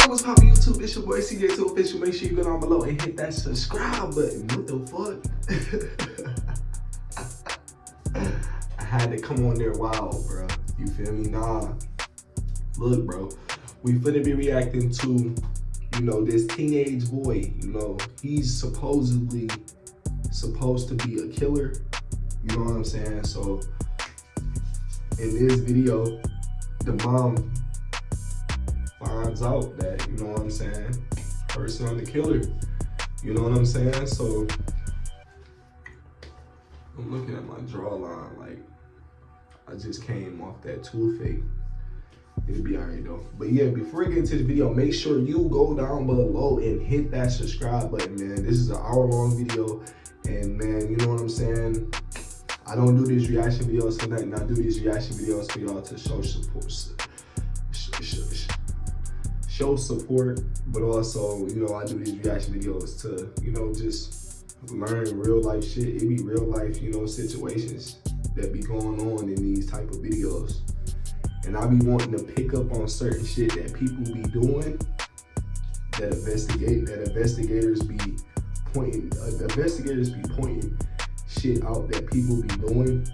What's poppin' YouTube? It's your boy CJ2 Official. Make sure you go down below and hit that subscribe button. What the fuck? I had to come on there wild, bro. You feel me? Nah. Look, bro. We finna be reacting to, you know, this teenage boy. You know, he's supposedly supposed to be a killer. You know what I'm saying? So, in this video, the mom finds out that, you know what I'm saying, her son the killer. You know what I'm saying? So I'm looking at my jawline like I just came off that toothache. It'll be alright though. But yeah, before we get into the video, make sure you go down below and hit that subscribe button, man. This is an hour-long video, and man, you know what I'm saying? I don't do these reaction videos for nothing. I do these reaction videos for y'all to show support. Show support, but also, you know, I do these reaction videos to, you know, just learn real life shit. It be real life, you know, situations that be going on in these type of videos. And I be wanting to pick up on certain shit that people be doing, that investigators be pointing shit out that people be doing,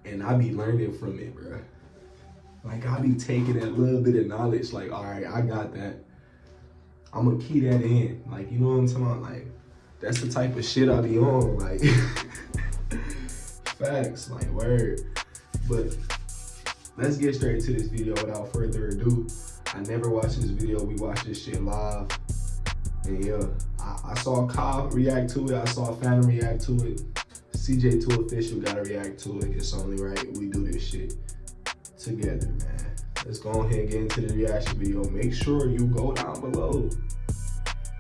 and I be learning from it, bro. Like, I be taking that little bit of knowledge, like, all right, I got that. I'm gonna key that in. Like, you know what I'm talking about? Like, that's the type of shit I be on, like, facts, like, word. But let's get straight to this video without further ado. I never watched this video. We watched this shit live. And yeah, I saw Kyle react to it. I saw Fanum react to it. CJ2 Official gotta react to it. It's only right we do this shit together, man. Let's go ahead and get into the reaction video. Make sure you go down below,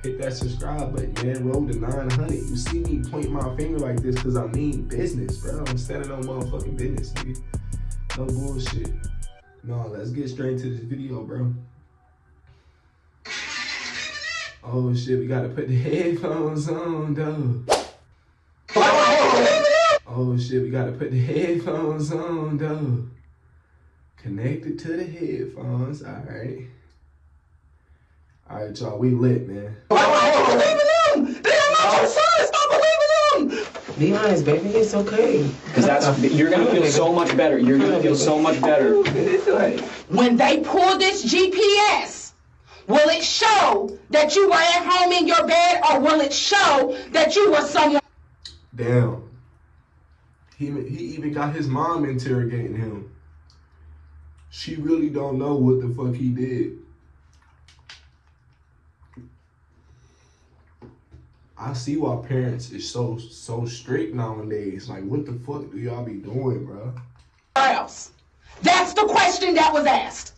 hit that subscribe button, man. Roll to 900. You see me point my finger like this because I mean business, bro. I'm standing on motherfucking business, nigga. No bullshit. No, let's get straight to this video, bro. Oh shit, we gotta put the headphones on, though. Oh shit, we gotta put the headphones on, though. Connected to the headphones, all right. All right, y'all, we lit, man. Stop believing them! They are not your son! Stop believing them! Be honest, baby, it's okay. Because you're gonna feel so much better. You're gonna feel so much better. When they pull this GPS, will it show that you were at home in your bed, or will it show that you were somewhere? Damn. He even got his mom interrogating him. She really don't know what the fuck he did. I see why parents is so strict nowadays. Like, what the fuck do y'all be doing, bro? Else? That's the question that was asked.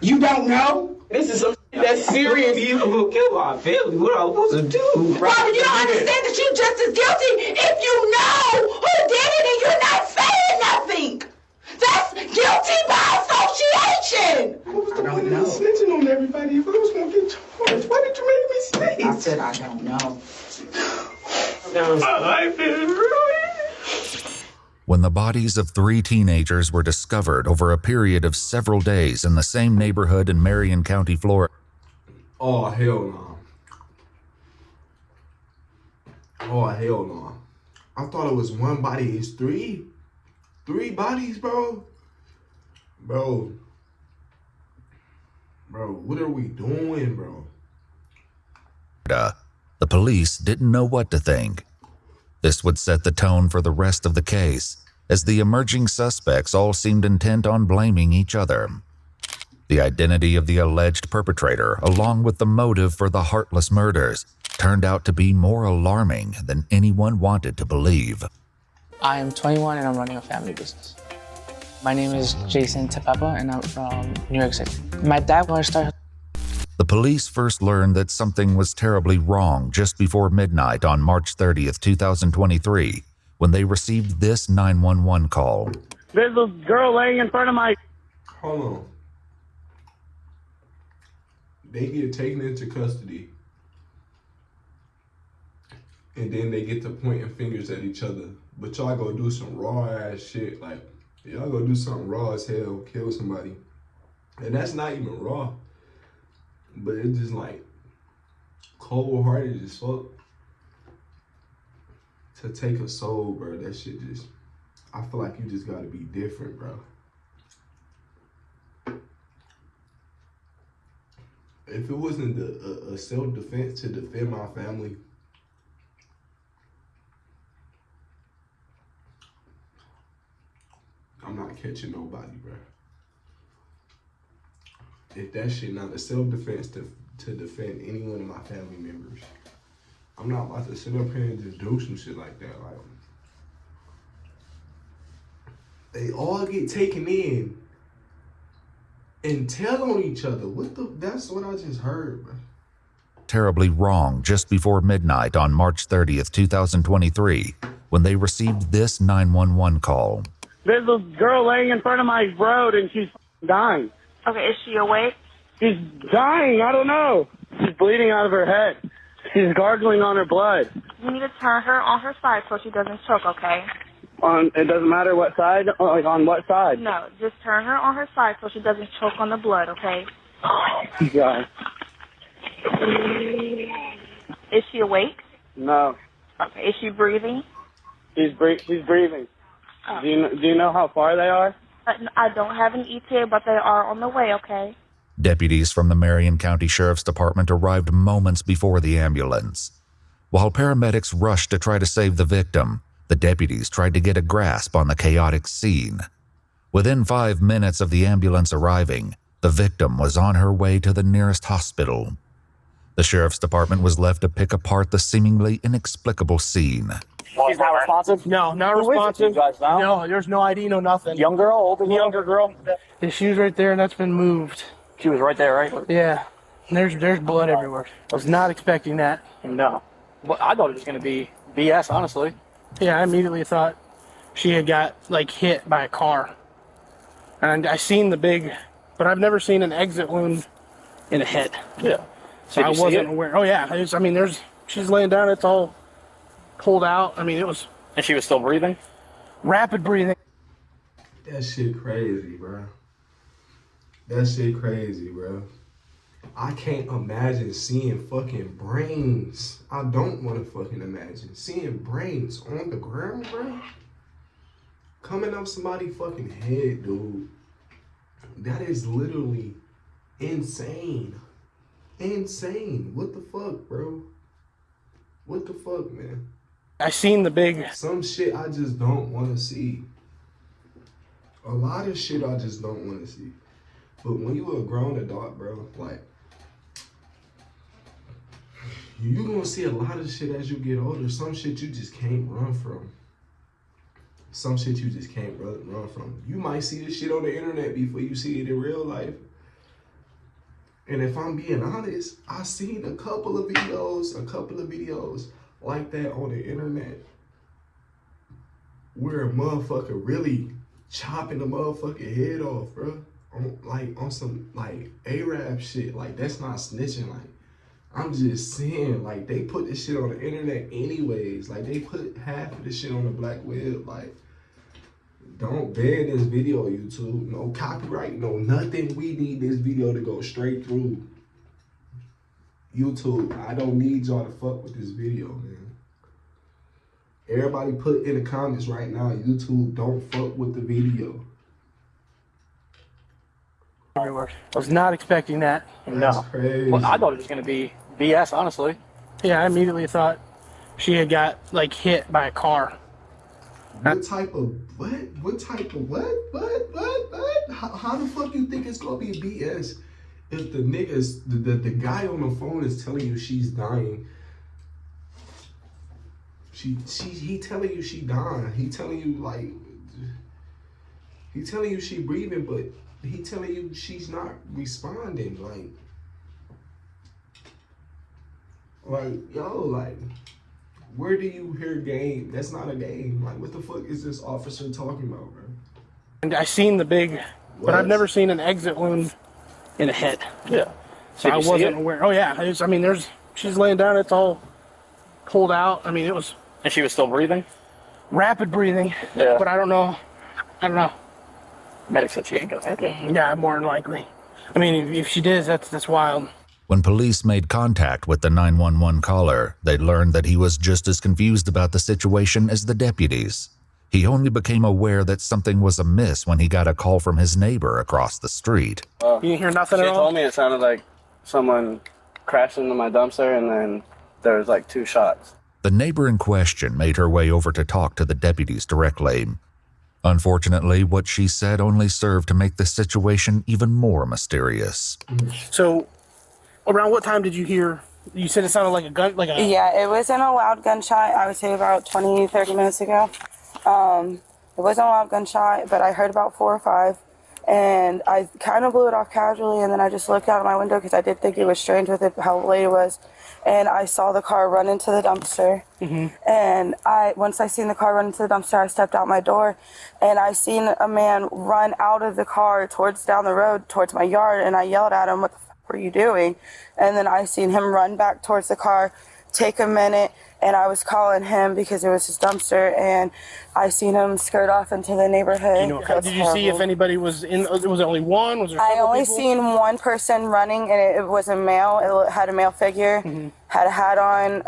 You don't know? This is some that's serious. You gonna kill my family. What am I supposed to do? Robert, you don't understand that you're just as guilty if you know who did it and you're not saying nothing. That's guilty by association. I don't know. Snitching on everybody. If I was gonna get charged, why did you make me snitch? I said I don't know. My life is ruined. When the bodies of 3 teenagers were discovered over a period of several days in the same neighborhood in Marion County, Florida. Oh, hell no. Oh, hell no. I thought it was one body. It's 3? 3 bodies, bro? Bro, what are we doing, bro? The police didn't know what to think. This would set the tone for the rest of the case, as the emerging suspects all seemed intent on blaming each other. The identity of the alleged perpetrator, along with the motive for the heartless murders, turned out to be more alarming than anyone wanted to believe. I am 21 and I'm running a family business. My name is Jason Tepapa and I'm from New York City. My dad wanted to start. The police first learned that something was terribly wrong just before midnight on March 30th, 2023, when they received this 911 call. There's a girl laying in front of my... Hold on. They get taken into custody. And then they get to pointing fingers at each other. But y'all go do some raw ass shit. Like, y'all go do something raw as hell, kill somebody. And that's not even raw. But it's just like cold-hearted as fuck. To take a soul, bro, that shit just, I feel like you just gotta be different, bro. If it wasn't a self-defense to defend my family, I'm not catching nobody, bro. If that shit not a self-defense to defend any one of my family members, I'm not about to sit up here and just do some shit like that. Like, they all get taken in and tell on each other. That's what I just heard, bro. Terribly wrong just before midnight on March 30th, 2023, when they received this 911 call. There's a girl laying in front of my road and she's dying. Okay, is she awake? She's dying. I don't know. She's bleeding out of her head. She's gargling on her blood. You need to turn her on her side so she doesn't choke, okay? It doesn't matter what side? Like, on what side? No, just turn her on her side so she doesn't choke on the blood, okay? Oh, God. Is she awake? No. Okay, is she breathing? She's breathing. Oh. Do you know how far they are? I don't have an ETA, but they are on the way, okay? Deputies from the Marion County Sheriff's Department arrived moments before the ambulance. While paramedics rushed to try to save the victim, the deputies tried to get a grasp on the chaotic scene. Within 5 minutes of the ambulance arriving, the victim was on her way to the nearest hospital. The Sheriff's Department was left to pick apart the seemingly inexplicable scene. She's not responsive? No, not responsive. No, there's no ID, no nothing. Young girl, older girl? Younger girl. The shoe's right there, and that's been moved. She was right there, right? Yeah. And there's blood everywhere. I was not expecting that. No. Well, I thought it was going to be BS, honestly. Yeah, I immediately thought she had got, like, hit by a car. And I seen the big, but I've never seen an exit wound in a head. Yeah. So I wasn't aware. Oh, yeah. She's laying down. It's all pulled out. I mean, it was... And she was still breathing? Rapid breathing. That shit crazy, bro. That shit crazy, bro. I can't imagine seeing fucking brains. I don't want to fucking imagine seeing brains on the ground, bro. Coming up somebody's fucking head, dude. That is literally insane. Insane. What the fuck, bro? What the fuck, man? I seen the big... Some shit I just don't want to see. A lot of shit I just don't want to see. But when you a grown adult, bro, like, you gonna see a lot of shit as you get older. Some shit you just can't run from. Some shit you just can't run from. You might see this shit on the internet before you see it in real life. And if I'm being honest, I seen a couple of videos like that on the internet where a motherfucker really chopping the motherfucking head off, bro. On some like Arab shit. Like, that's not snitching. Like, I'm just saying, like, they put this shit on the internet anyways. Like, they put half of this shit on the black web. Like, don't ban this video, YouTube. No copyright, no nothing. We need this video to go straight through YouTube. I don't need y'all to fuck with this video, man. Everybody put in the comments right now, YouTube, don't fuck with the video. Everywhere. I was not expecting that. That's No. crazy. Well, I thought it was going to be BS, honestly. Yeah, I immediately thought she had got, like, hit by a car. What type of what? What type of what? How the fuck you think it's gonna be BS if the niggas, the guy on the phone is telling you she's dying? He telling you she dying. He telling you she breathing, but he telling you she's not responding. Like yo, like. Where do you hear game? That's not a game. Like, what the fuck is this officer talking about, bro? And I seen the big, but I've never seen an exit wound in a head. Yeah. So I wasn't aware. Oh, yeah. She's laying down. It's all pulled out. I mean, it was... And she was still breathing? Rapid breathing. Yeah. But I don't know. Medic said she ain't gonna make it. Yeah, more than likely. I mean, if she did, that's wild. When police made contact with the 911 caller, they learned that he was just as confused about the situation as the deputies. He only became aware that something was amiss when he got a call from his neighbor across the street. You didn't hear nothing at all? She told me it sounded like someone crashed into my dumpster, and then there was like 2 shots. The neighbor in question made her way over to talk to the deputies directly. Unfortunately, what she said only served to make the situation even more mysterious. So, around what time did you hear? You said it sounded like a gun, like a... Yeah, it wasn't a loud gunshot. I would say about 20, 30 minutes ago. It wasn't a loud gunshot, but I heard about 4 or 5. And I kind of blew it off casually, and then I just looked out of my window because I did think it was strange with it, how late it was. And I saw the car run into the dumpster. And once I seen the car run into the dumpster, I stepped out my door, and I seen a man run out of the car towards down the road, towards my yard, and I yelled at him, "What the fuck were you doing?" And then I seen him run back towards the car, take a minute, and I was calling him because it was his dumpster, and I seen him skirt off into the neighborhood. Did you see if anybody was in? Was it only one? Was there I several only people? seen one person running, and it was a male. It had a male figure, had a hat on.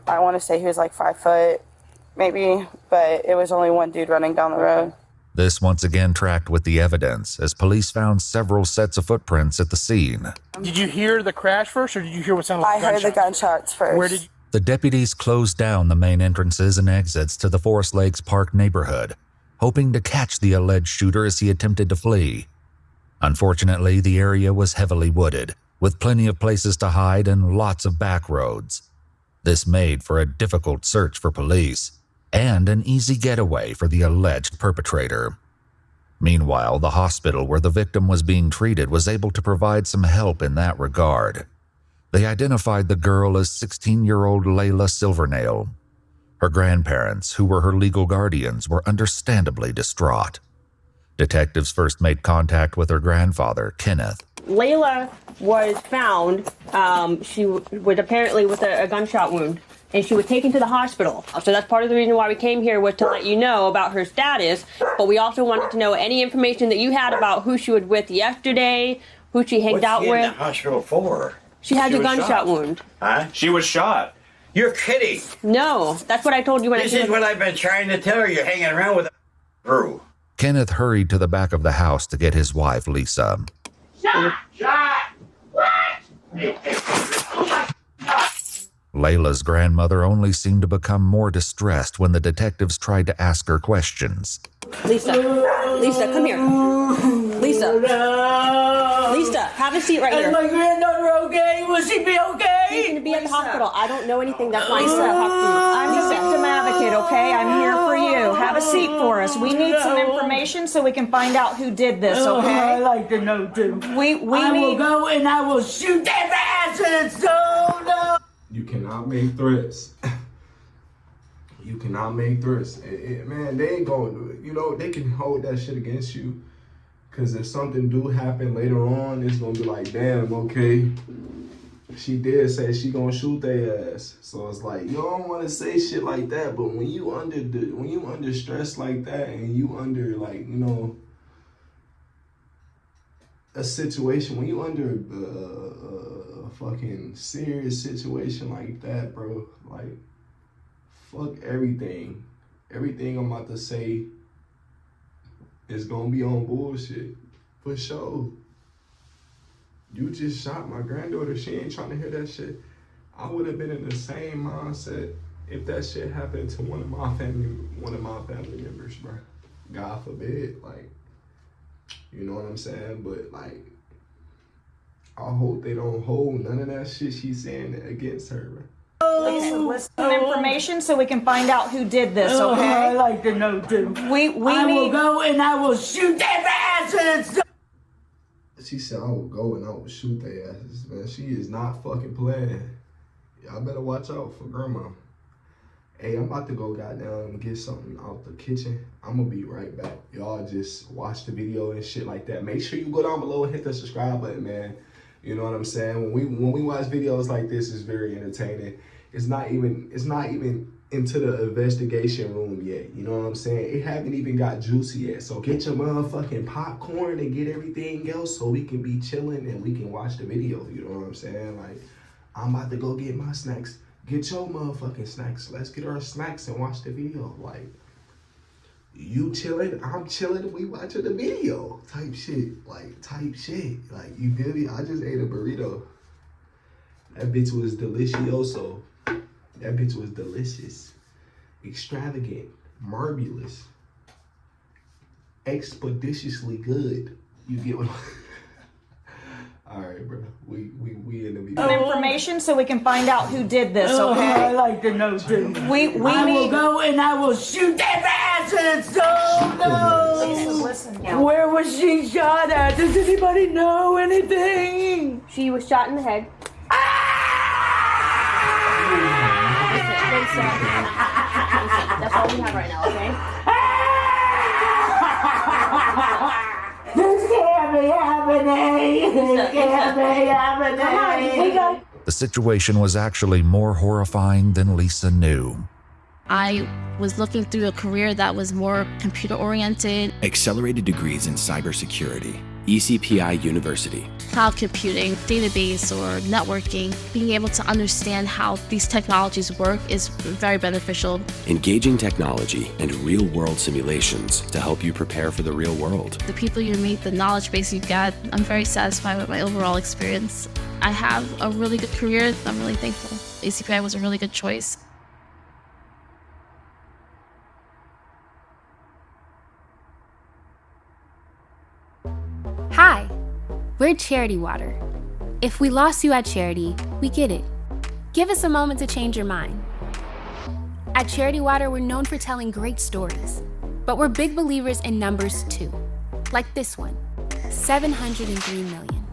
I want to say he was like 5 foot, maybe, but it was only one dude running down the road. This once again tracked with the evidence, as police found several sets of footprints at the scene. Did you hear the crash first, or did you hear what sounded like I heard the gunshots first. Where did you... The deputies closed down the main entrances and exits to the Forest Lakes Park neighborhood, hoping to catch the alleged shooter as he attempted to flee. Unfortunately, the area was heavily wooded, with plenty of places to hide and lots of back roads. This made for a difficult search for police, and an easy getaway for the alleged perpetrator. Meanwhile, the hospital where the victim was being treated was able to provide some help in that regard. They identified the girl as 16-year-old Layla Silvernail. Her grandparents, who were her legal guardians, were understandably distraught. Detectives first made contact with her grandfather, Kenneth. Layla was found, she was apparently with a gunshot wound, and she was taken to the hospital. So that's part of the reason why we came here, was to let you know about her status, but we also wanted to know any information that you had about who she was with yesterday, who she hanged out with. What's she in the hospital for? She had a gunshot wound. Huh? She was shot. You're kidding. No, that's what I told you when This is what I've been trying to tell her. You're hanging around with a crew. Kenneth hurried to the back of the house to get his wife, Lisa. Shot! What? Layla's grandmother only seemed to become more distressed when the detectives tried to ask her questions. Lisa, come here. Lisa, have a seat right here. Is my granddaughter okay? Will she be okay? She's going to be at the hospital. I don't know anything. That's why I said talk to you. I'm the victim advocate, okay? I'm here for you. Have a seat for us. We need some information so we can find out who did this, okay? I'd like to know too. We I will go and I will shoot that ass. So no. You cannot make threats. You cannot make threats. Man, they ain't going to do it. You know, they can hold that shit against you. Because if something do happen later on, it's going to be like, damn, okay. She did say she going to shoot their ass. So it's like, you don't want to say shit like that. But when you under stress like that, and you under, like, you know, a situation, when you under a fucking serious situation like that, bro, like, fuck everything. Everything I'm about to say is gonna be on bullshit. For sure. You just shot my granddaughter. She ain't trying to hear that shit. I would have been in the same mindset if that shit happened to one of my family members, bro. God forbid, like, you know what I'm saying? But like, I hope they don't hold none of that shit she's saying against her, bro. Listen, some information so we can find out who did this, okay? I'd like to know too. We I need... will go and I will shoot that ass. She said, I will go and I will shoot their asses, man. She is not fucking playing. Y'all better watch out for grandma. Hey, I'm about to go goddamn and get something out the kitchen. I'm gonna be right back. Y'all just watch the video and shit like that. Make sure you go down below and hit the subscribe button, man. You know what I'm saying? When we watch videos like this, it's very entertaining. It's not even into the investigation room yet. You know what I'm saying? It haven't even got juicy yet. So get your motherfucking popcorn and get everything else so we can be chilling and we can watch the video. You know what I'm saying? Like, I'm about to go get my snacks. Get your motherfucking snacks. Let's get our snacks and watch the video. Like, you chilling, I'm chilling, we watching the video. Type shit. Like, type shit. Like, you feel me? I just ate a burrito. That bitch was delicioso. That bitch was delicious, extravagant, marvelous, expeditiously good. You get what? All right, bro. We in the video. Information so we can find out who did this. Okay. I like to know too. We will go and I will shoot their asses. No. Listen, now. Where was she shot at? Does anybody know anything? She was shot in the head. That's all we have right now, okay? This can't be happening. This can't be happening. The situation was actually more horrifying than Lisa knew. I was looking through a career that was more computer-oriented. Accelerated degrees in cybersecurity, ECPI University. Cloud computing, database, or networking. Being able to understand how these technologies work is very beneficial. Engaging technology and real-world simulations to help you prepare for the real world. The people you meet, the knowledge base you get, I'm very satisfied with my overall experience. I have a really good career. I'm really thankful. ECPI was a really good choice. Hi, we're Charity Water. If we lost you at Charity, we get it. Give us a moment to change your mind. At Charity Water, we're known for telling great stories, but we're big believers in numbers too. Like this one, 703 million.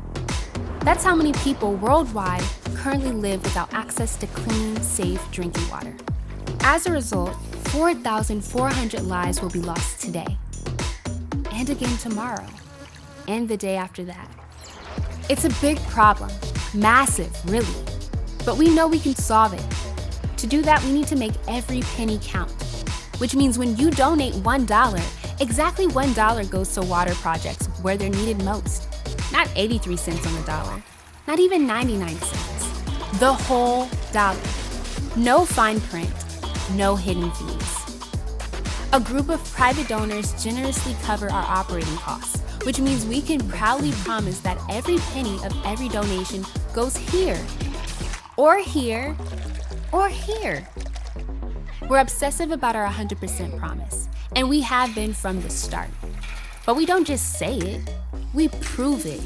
That's how many people worldwide currently live without access to clean, safe drinking water. As a result, 4,400 lives will be lost today, and again tomorrow, and the day after that. It's a big problem, massive, really, but we know we can solve it. To do that, we need to make every penny count, which means when you donate $1, exactly $1 goes to water projects where they're needed most. Not 83 cents on the dollar, not even 99 cents. The whole dollar. No fine print, no hidden fees. A group of private donors generously cover our operating costs, which means we can proudly promise that every penny of every donation goes here, or here, or here. We're obsessive about our 100% promise, and we have been from the start. But we don't just say it, we prove it.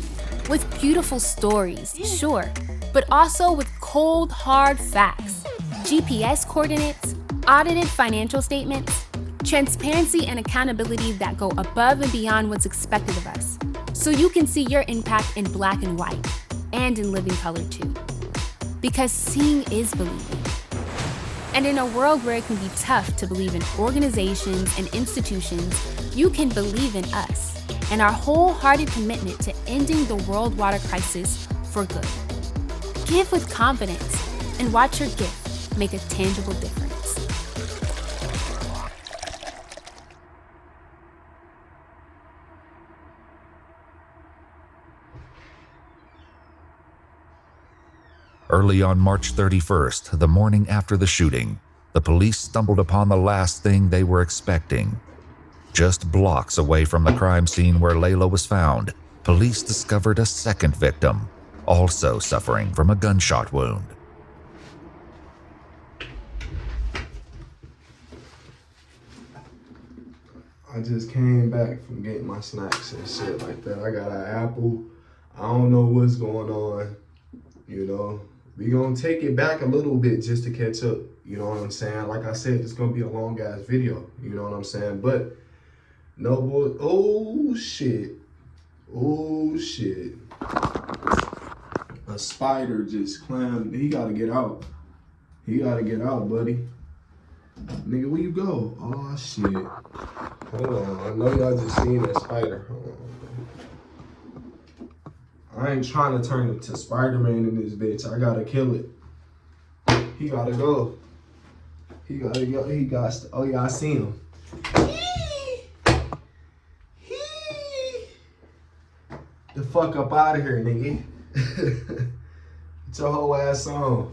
With beautiful stories, sure, but also with cold, hard facts. GPS coordinates, audited financial statements, transparency and accountability that go above and beyond what's expected of us, so you can see your impact in black and white, and in living color too. Because seeing is believing. And in a world where it can be tough to believe in organizations and institutions, you can believe in us and our wholehearted commitment to ending the world water crisis for good. Give with confidence and watch your gift make a tangible difference. Early on March 31st, the morning after the shooting, the police stumbled upon the last thing they were expecting. Just blocks away from the crime scene where Layla was found, police discovered a second victim, also suffering from a gunshot wound. I just came back from getting my snacks and shit like that. I got an apple. I don't know what's going on, you know. We gonna take it back a little bit just to catch up, you know what I'm saying? Like I said, it's gonna be a long ass video, you know what I'm saying? But, no boy, oh shit, a spider just climbed, he gotta get out. He gotta get out, buddy. Nigga, where you go? Oh shit. Hold on, I know y'all just seen that spider. Hold on. I ain't trying to turn into Spider-Man in this bitch. I gotta kill it. He gotta go. He got. Oh yeah, I see him. The fuck up out of here, nigga. Get your whole ass on.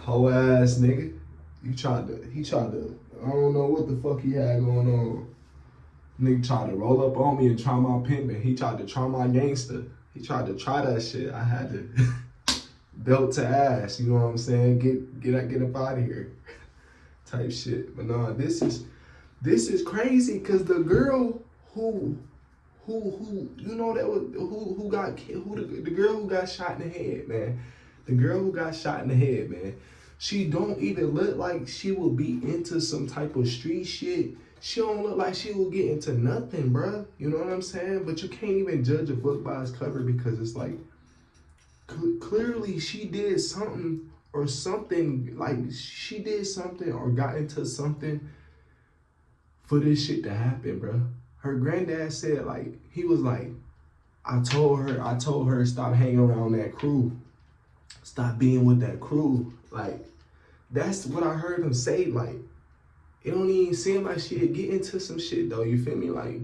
Whole ass nigga. He tried to, I don't know what the fuck he had going on. Nigga tried to roll up on me and try my pimping. He tried to try my gangster. He tried to try that shit. I had to belt to ass, you know what I'm saying? Get up out of here. Type shit. But no, this is crazy because the girl who you know that was the girl who got shot in the head, man. The girl who got shot in the head, man. She don't even look like she will be into some type of street shit. She don't look like she will get into nothing, bruh. You know what I'm saying? But you can't even judge a book by its cover because it's like, clearly she did something or something, like she did something or got into something for this shit to happen, bruh. Her granddad said, like, he was like, I told her stop hanging around that crew. Stop being with that crew. Like, that's what I heard him say. Like, it don't even seem like she'd get into some shit though, you feel me? Like,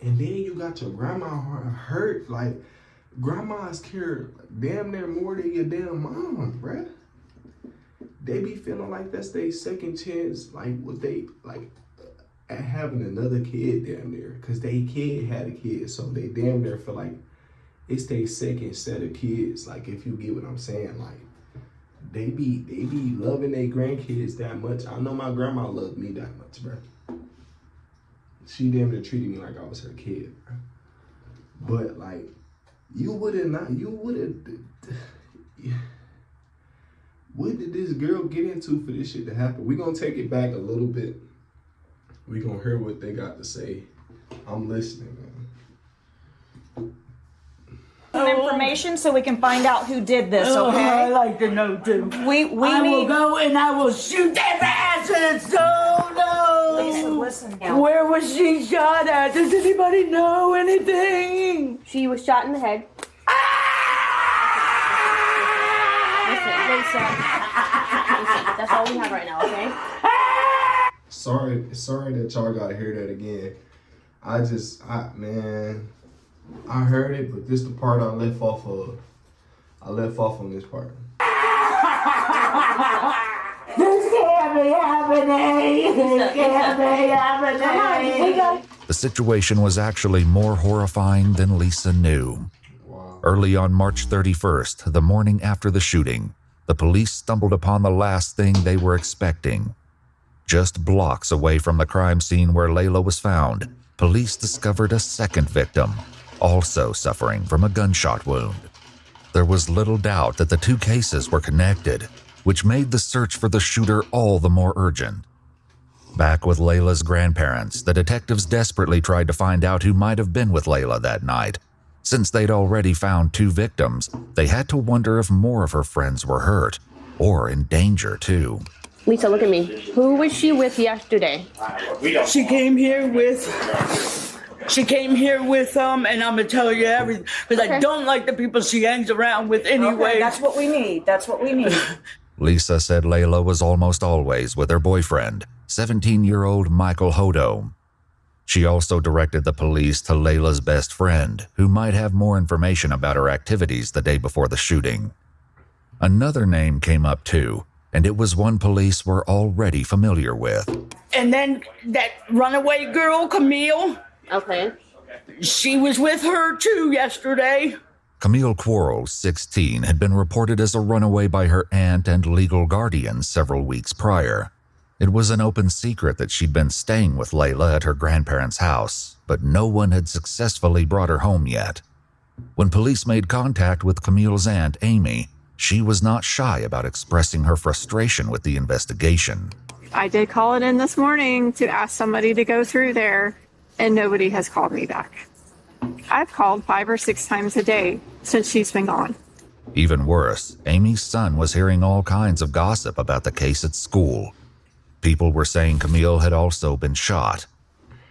and then you got your grandma hurt. Like, grandmas care damn near more than your damn mom, bruh. They be feeling like that's their second chance, like what they, like, at having another kid damn near. Cause they kid had a kid, so they damn near feel like it's their second set of kids. Like, if you get what I'm saying, like, they be loving their grandkids that much. I know my grandma loved me that much, bro. She damn near treated me like I was her kid, bro. But like, what did this girl get into for this shit to happen? We gonna take it back a little bit. We gonna hear what they got to say. I'm listening, man. Information so we can find out who did this, okay? I like to know too. We will go and I will shoot their asses. Oh no! Listen. Where was she shot at? Does anybody know anything? She was shot in the head. Listen, that's all we have right now, okay? Sorry that y'all gotta hear that again. Man, I heard it, but this the part I left off of. I left off on this part. This can't be happening. This can't be happening. The situation was actually more horrifying than Lisa knew. Early on March 31st, the morning after the shooting, the police stumbled upon the last thing they were expecting. Just blocks away from the crime scene where Layla was found, police discovered a second victim, also suffering from a gunshot wound. There was little doubt that the two cases were connected, which made the search for the shooter all the more urgent. Back with Layla's grandparents, the detectives desperately tried to find out who might have been with Layla that night. Since they'd already found two victims, they had to wonder if more of her friends were hurt, or in danger too. Lisa, look at me. Who was she with yesterday? She came here with, and I'm gonna tell you everything, because I don't like the people she hangs around with anyway. Okay, that's what we need. That's what we need. Lisa said Layla was almost always with her boyfriend, 17-year-old Michael Hodo. She also directed the police to Layla's best friend, who might have more information about her activities the day before the shooting. Another name came up too, and it was one police were already familiar with. And then that runaway girl, Camille. Okay. She was with her too yesterday. Camille Quarles, 16, had been reported as a runaway by her aunt and legal guardian several weeks prior. It was an open secret that she'd been staying with Layla at her grandparents' house, but no one had successfully brought her home yet. When police made contact with Camille's aunt, Amy, she was not shy about expressing her frustration with the investigation. I did call it in this morning to ask somebody to go through there, and nobody has called me back. I've called 5 or 6 times a day since she's been gone. Even worse, Amy's son was hearing all kinds of gossip about the case at school. People were saying Camille had also been shot.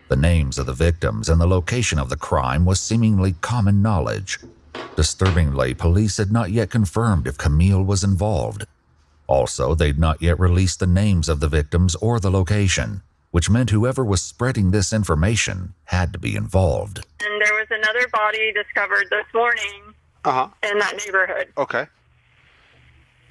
The names of the victims and the location of the crime was seemingly common knowledge. Disturbingly, police had not yet confirmed if Camille was involved. Also, they'd not yet released the names of the victims or the location, which meant whoever was spreading this information had to be involved. And there was another body discovered this morning in that neighborhood. Okay.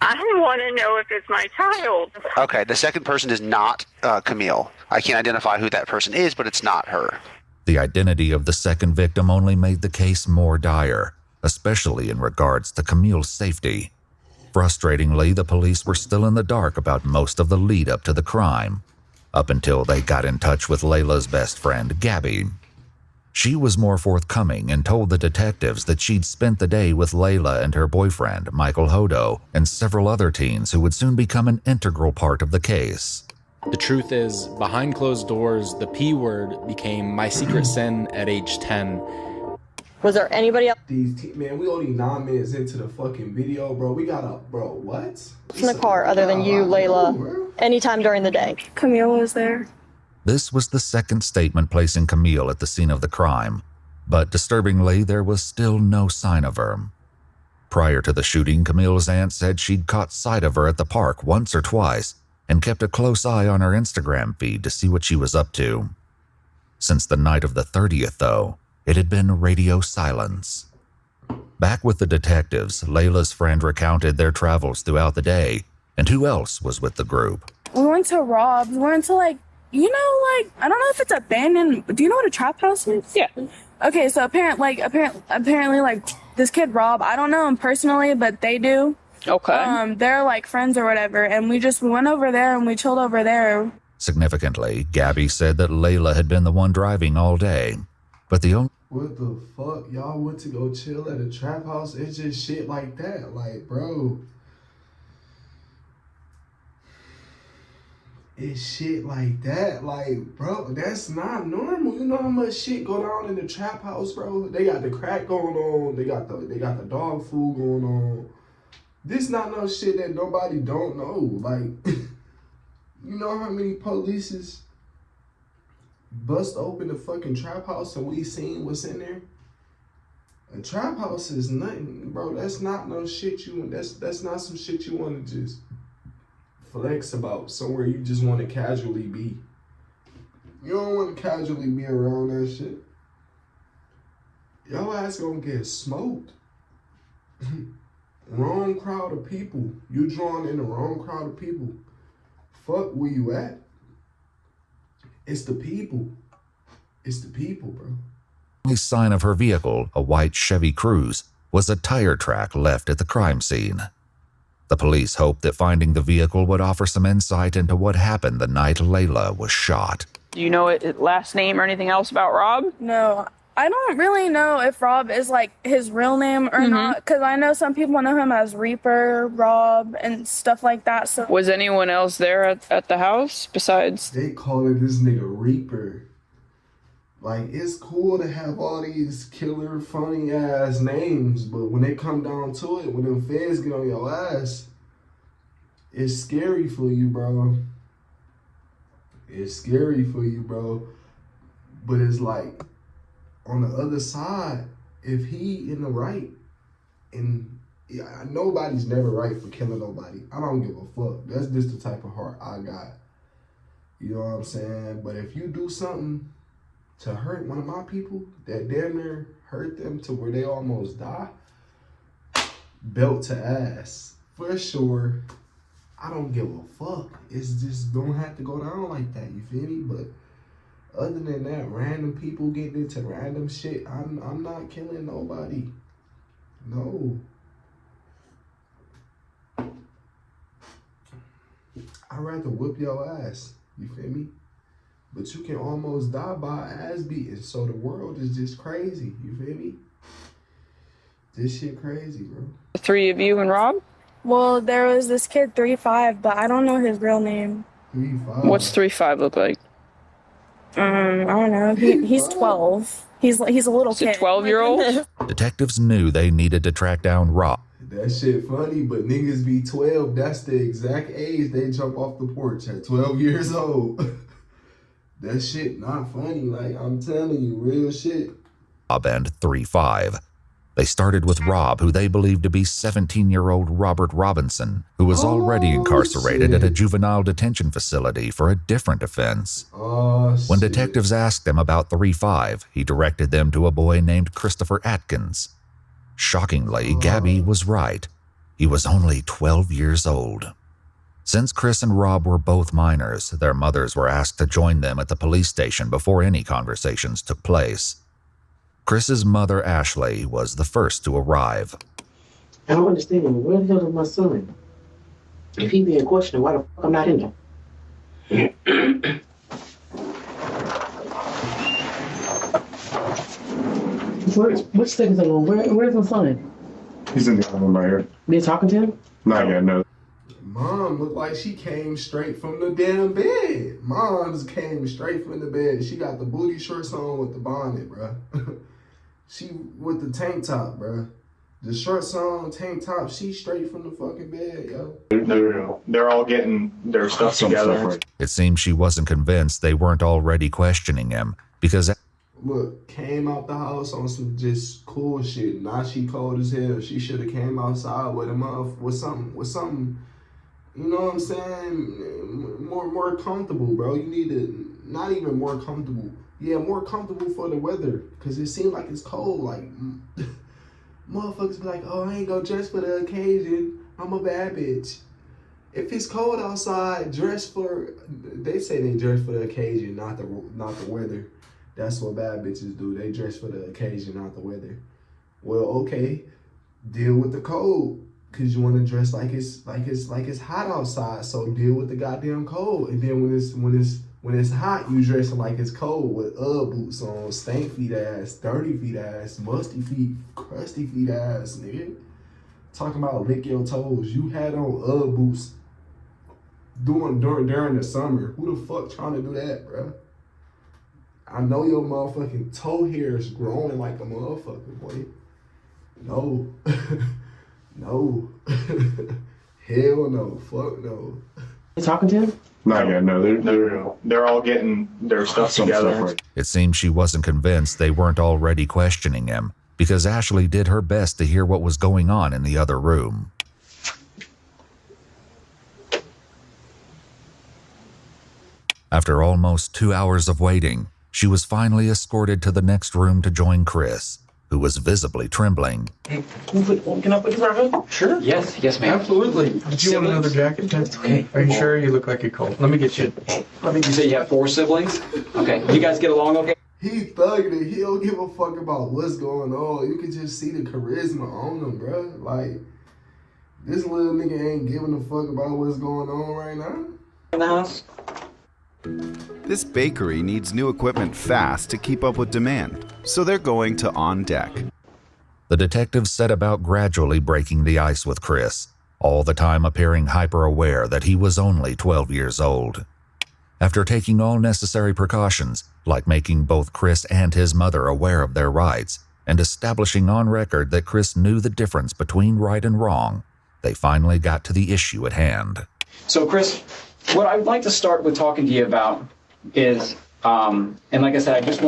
I want to know if it's my child. Okay, the second person is not Camille. I can't identify who that person is, but it's not her. The identity of the second victim only made the case more dire, especially in regards to Camille's safety. Frustratingly, the police were still in the dark about most of the lead up to the crime, up until they got in touch with Layla's best friend, Gabby. She was more forthcoming and told the detectives that she'd spent the day with Layla and her boyfriend, Michael Hodo, and several other teens who would soon become an integral part of the case. The truth is, behind closed doors, the P word became my secret sin at age 10. Was there anybody else? Man, we only 9 minutes into the fucking video, bro. We gotta, bro, what? In the car other than you, Layla, anytime during the day? Camille was there. This was the second statement placing Camille at the scene of the crime, but disturbingly, there was still no sign of her. Prior to the shooting, Camille's aunt said she'd caught sight of her at the park once or twice and kept a close eye on her Instagram feed to see what she was up to. Since the night of the 30th, though, it had been radio silence. Back with the detectives, Layla's friend recounted their travels throughout the day and who else was with the group. We went to Rob's. We went to I don't know if it's abandoned. Do you know what a trap house is? Yeah. Okay, so apparently, this kid Rob, I don't know him personally, but they do. Okay. They're friends or whatever, and we went over there and we chilled over there. Significantly, Gabby said that Layla had been the one driving all day, but the only... What the fuck? Y'all went to go chill at a trap house? It's just shit like that. Bro. It's shit like that. Bro, that's not normal. You know how much shit go down in the trap house, bro? They got the crack going on. They got the dog food going on. This not no shit that nobody don't know. You know how many polices bust open the fucking trap house and we seen what's in there? A trap house is nothing, bro. That's not no shit that's not some shit you want to just flex about, somewhere you just want to casually be. You don't want to casually be around that shit. Your ass gonna get smoked. Wrong crowd of people. You drawn in the wrong crowd of people. Fuck where you at. It's the people. It's the people, bro. The only sign of her vehicle, a white Chevy Cruze, was a tire track left at the crime scene. The police hoped that finding the vehicle would offer some insight into what happened the night Layla was shot. Do you know his last name or anything else about Rob? No, I don't really know if Rob is his real name or not, because I know some people know him as Reaper, Rob, and stuff like that. So was anyone else there at the house besides? They calling this nigga Reaper. It's cool to have all these killer, funny ass names, but when they come down to it, when them feds get on your ass, it's scary for you, bro. It's scary for you, bro. But it's on the other side, if he in the right, and nobody's never right for killing nobody. I don't give a fuck. That's just the type of heart I got. You know what I'm saying? But if you do something to hurt one of my people, that damn near hurt them to where they almost die, belt to ass, for sure. I don't give a fuck. It's just don't have to go down like that, you feel me? But other than that, random people getting into random shit, I'm not killing nobody. No. I'd rather whip your ass, you feel me? But you can almost die by ass beating, so the world is just crazy, you feel me? This shit crazy, bro. The three of you and Rob? Well, there was this kid 3'5", but I don't know his real name. 3'5"? What's 3'5" look like? I don't know. He's 12. He's a little kid. A 12-year-old? Detectives knew they needed to track down Rob. That shit funny, but niggas be 12. That's the exact age they jump off the porch at 12 years old. That shit not funny. I'm telling you, real shit. Rob and 3'5". They started with Rob, who they believed to be 17-year-old Robert Robinson, who was already incarcerated at a juvenile detention facility for a different offense. When detectives asked him about 3-5, he directed them to a boy named Christopher Atkins. Shockingly, Gabby was right. He was only 12 years old. Since Chris and Rob were both minors, their mothers were asked to join them at the police station before any conversations took place. Chris's mother, Ashley, was the first to arrive. I don't understand. Where the hell is my son? If he being questioned, why the fuck I'm not in there? Which stick is on? Where's my son? He's in the other room right here. They talking to him? Not yet, no. Mom looked like she came straight from the damn bed. Mom's came straight from the bed. She got the booty shorts on with the bonnet, bruh. She with the tank top, bruh. The shorts on, tank top, she straight from the fucking bed, yo. They're all getting their stuff together. It seemed she wasn't convinced they weren't already questioning him, because... Look, came out the house on some just cool shit. Now she cold as hell. She should have came outside with something, you know what I'm saying? More comfortable, bro. You need to, not even more comfortable. Yeah, more comfortable for the weather. Because it seems like it's cold. Like, motherfuckers be like, oh, I ain't gonna dress for the occasion. I'm a bad bitch. If it's cold outside, dress for, they say they dress for the occasion, not the weather. That's what bad bitches do. They dress for the occasion, not the weather. Well, okay, deal with the cold. Cause you want to dress like it's hot outside, so deal with the goddamn cold. And then when it's hot, you dressing like it's cold with boots on, stank feet ass, dirty feet ass, musty feet, crusty feet ass, nigga. Talking about lick your toes. You had on boots during the summer. Who the fuck trying to do that, bro? I know your motherfucking toe hair is growing like a motherfucker, boy. No. No. Hell no. Fuck no. You talking to him? Not yet, no. They're all getting their stuff together. It seemed she wasn't convinced they weren't already questioning him, because Ashley did her best to hear what was going on in the other room. After almost 2 hours of waiting, she was finally escorted to the next room to join Chris, who was visibly trembling. Hey, can I put this right? Sure. Yes, ma'am. Absolutely. Did you want another jacket? That's okay. Are you sure? You look like you're cold. Let me get you. You say you have 4 siblings? Okay. You guys get along okay? He thugging it. He don't give a fuck about what's going on. You can just see the charisma on him, bro. Like, this little nigga ain't giving a fuck about what's going on right now. In the house? This bakery needs new equipment fast to keep up with demand, so they're going to On Deck. The detectives set about gradually breaking the ice with Chris, all the time appearing hyper-aware that he was only 12 years old. After taking all necessary precautions, like making both Chris and his mother aware of their rights, and establishing on record that Chris knew the difference between right and wrong, they finally got to the issue at hand. So, Chris, what I'd like to start with talking to you about is, and like I said, I just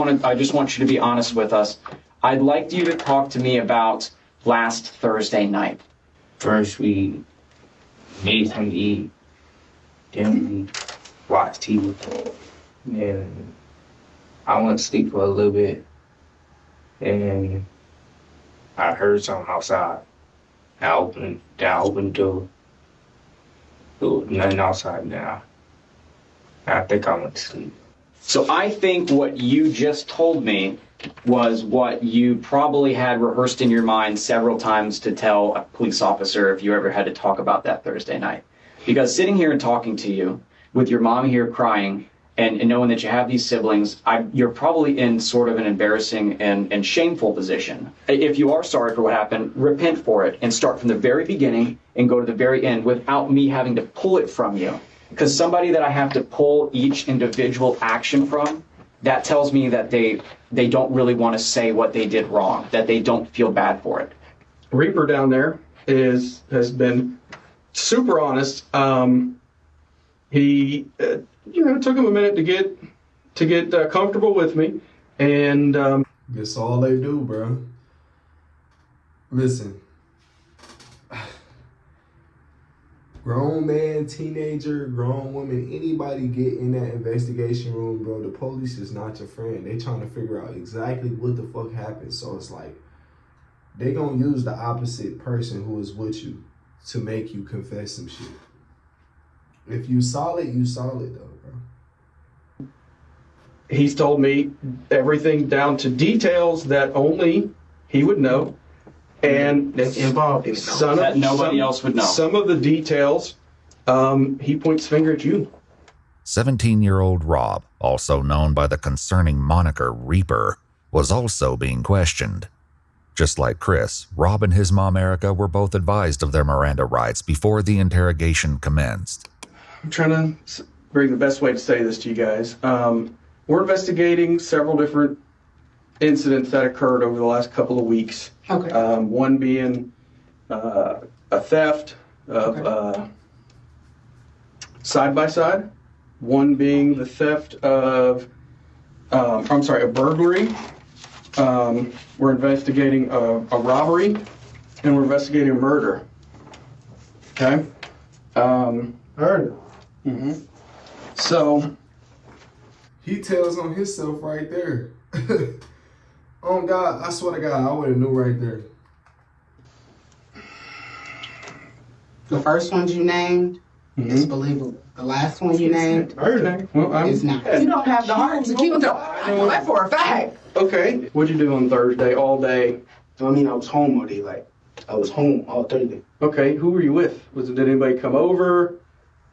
want you to be honest with us. I'd like you to talk to me about last Thursday night. First, we made something to eat. Then we watched TV. And I went to sleep for a little bit. And I heard something outside. I opened the door. There was nothing outside now. I think I went to sleep. So I think what you just told me was what you probably had rehearsed in your mind several times to tell a police officer if you ever had to talk about that Thursday night. Because sitting here and talking to you with your mom here crying and knowing that you have these siblings, you're probably in sort of an embarrassing and shameful position. If you are sorry for what happened, repent for it and start from the very beginning and go to the very end without me having to pull it from you. Because somebody that I have to pull each individual action from, that tells me that they don't really want to say what they did wrong, that they don't feel bad for it. Reaper down there has been super honest. He took him a minute to get comfortable with me, and that's all they do, bro. Listen. Grown man, teenager, grown woman, anybody get in that investigation room, bro, the police is not your friend. They trying to figure out exactly what the fuck happened. So it's like, they gonna use the opposite person who is with you to make you confess some shit. If you solid, you solid though, bro. He's told me everything down to details that only he would know. And that's involved that nobody else would know. Some of the details, he points finger at you. 17-year-old Rob, also known by the concerning moniker Reaper, was also being questioned. Just like Chris, Rob and his mom Erica were both advised of their Miranda rights before the interrogation commenced. I'm trying to bring the best way to say this to you guys. We're investigating several different incidents that occurred over the last couple of weeks. Okay. One being a theft of side-by-side. One being the theft of, a burglary. We're investigating a robbery, and we're investigating a murder. Okay? Murder. Mm-hmm. So, he tells on himself right there. Oh God, I swear to God, I would have knew right there. The first ones you named is believable. The last one you named is not. You don't have the heart to keep them. I know that for a fact. Okay. What'd you do on Thursday all day? I mean, I was home all day. Like, I was home all Thursday. Okay. Who were you with? Did anybody come over?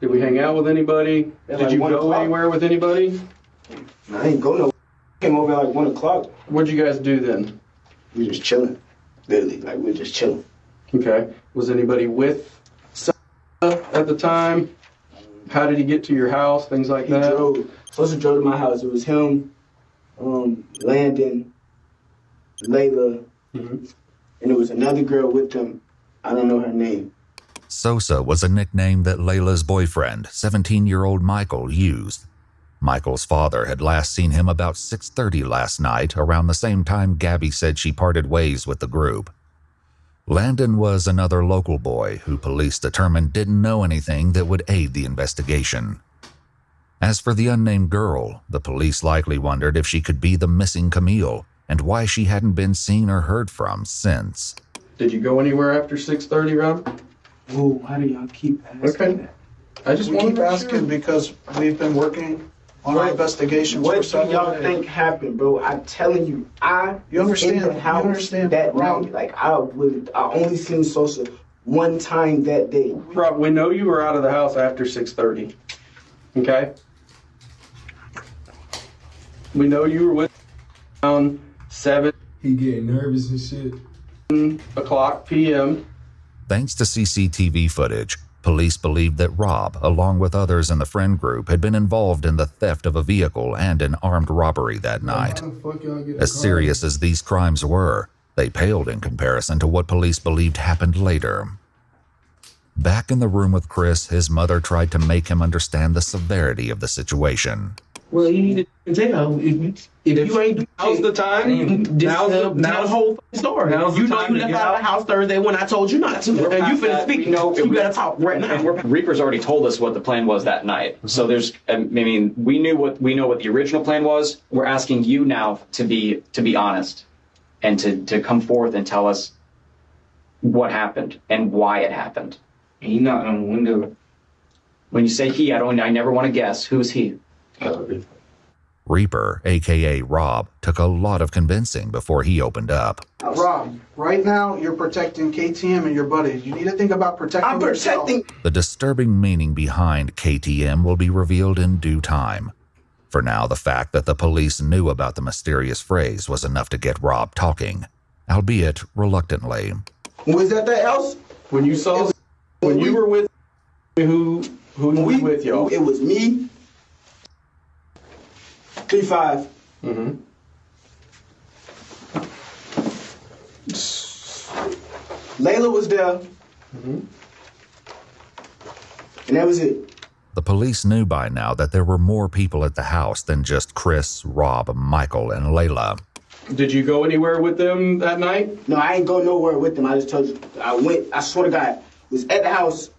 Did we hang out with anybody? Did you go anywhere with anybody? I didn't go nowhere. Came over at like 1 o'clock. What'd you guys do then? We just chilling. Literally, like we were just chilling. Okay. Was anybody with at the time? How did he get to your house? Things like that? Supposed to drove to my house. It was him, Landon, Layla, and there was another girl with him. I don't know her name. Sosa was a nickname that Layla's boyfriend, 17-year-old Michael, used. Michael's father had last seen him about 6:30 last night, around the same time Gabby said she parted ways with the group. Landon was another local boy who police determined didn't know anything that would aid the investigation. As for the unnamed girl, the police likely wondered if she could be the missing Camille and why she hadn't been seen or heard from since. Did you go anywhere after 6:30, Rob? Oh, why do y'all keep asking that? I just we want keep to asking because we've been working on our investigations for What do several y'all days. think happened, bro? I'm telling you, You understand? in the house You understand, that Rob? night. Like I only seen Sosa one time that day. Rob, we know you were out of the house after 6:30. Okay? We know you were with around 7. He getting nervous and shit. O'clock p.m. Thanks to CCTV footage, police believed that Rob, along with others in the friend group, had been involved in the theft of a vehicle and an armed robbery that night. As serious as these crimes were, they paled in comparison to what police believed happened later. Back in the room with Chris, his mother tried to make him understand the severity of the situation. Well, you need to tell if you ain't. Now's the time. Now's the whole story. You know you left out of the house Thursday when I told you not to. And you finna speak. You gotta talk right now. And Reaper's already told us what the plan was that night. So there's, I mean, we know what the original plan was. We're asking you now to be honest and to come forth and tell us what happened and why it happened. He knocked on the window. When you say he, I never want to guess. Who's he? Reaper, aka Rob, took a lot of convincing before he opened up. Rob, right now you're protecting KTM and your buddies. You need to think about protecting yourself. The disturbing meaning behind KTM will be revealed in due time. For now, the fact that the police knew about the mysterious phrase was enough to get Rob talking, albeit reluctantly. Was that the else? When you saw, when you were with, who was with y'all? It was me. 3-5. Layla was there. And that was it. The police knew by now that there were more people at the house than just Chris, Rob, Michael, and Layla. Did you go anywhere with them that night? No, I ain't go nowhere with them. I just told you. I swear to God, was at the house.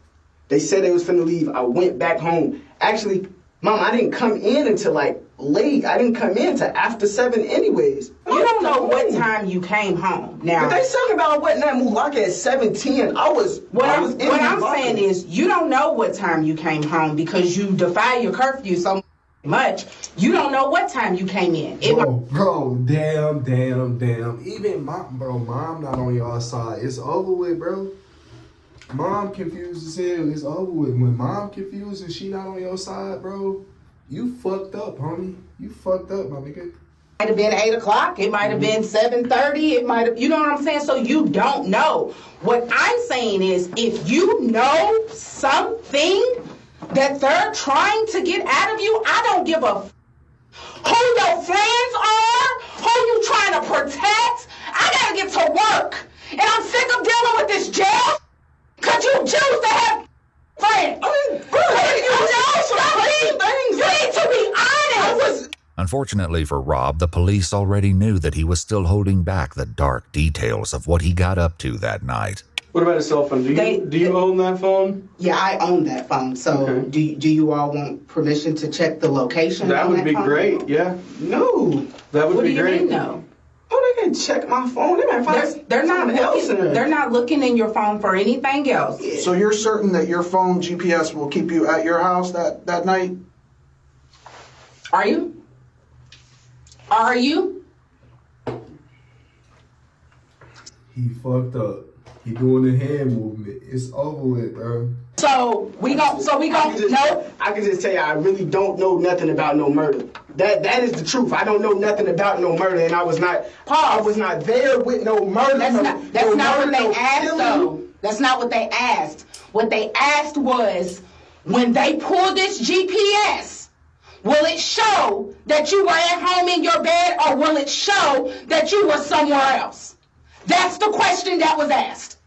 They said they was finna leave. I went back home. Actually, Mom, I didn't come in until like late. I didn't come in until after 7 anyways. You don't know what time you came home. Now, but they talking about what now Mulaka at 7:10. What I'm saying is you don't know what time you came home because you defy your curfew so much. You don't know what time you came in. Bro, damn. Even mom not on y'all side. It's over with, bro. Mom confused as hell. It's over with. When mom confused and she not on your side, bro, you fucked up, homie. You fucked up, my nigga. It might have been 8 o'clock. It might have been 7:30. It might have, you know what I'm saying? So you don't know. What I'm saying is, if you know something that they're trying to get out of you, I don't give a who your friends are, who you trying to protect. I gotta get to work, and I'm sick of dealing with this jail. Cause you choose to have friends. You need to be honest. Unfortunately for Rob, the police already knew that he was still holding back the dark details of what he got up to that night. What about his cell phone? Do you own that phone? Yeah, I own that phone. So Okay. do you all want permission to check the location? That on would be phone? great, yeah. No. That would What be do you great. mean no? Oh, they can check my phone. They might find They're not something else in there. they're not looking in your phone for anything else. So you're certain that your phone GPS will keep you at your house that night? Are you? Are you? He fucked up. He doing the hand movement. It's over with, bro. So we gon' no. I can just tell you, I really don't know nothing about no murder. That is the truth. I don't know nothing about no murder, and I was not there with no murder. That's not what they asked, though. That's not what they asked. What they asked was, when they pull this GPS, will it show that you were at home in your bed, or will it show that you were somewhere else? That's the question that was asked.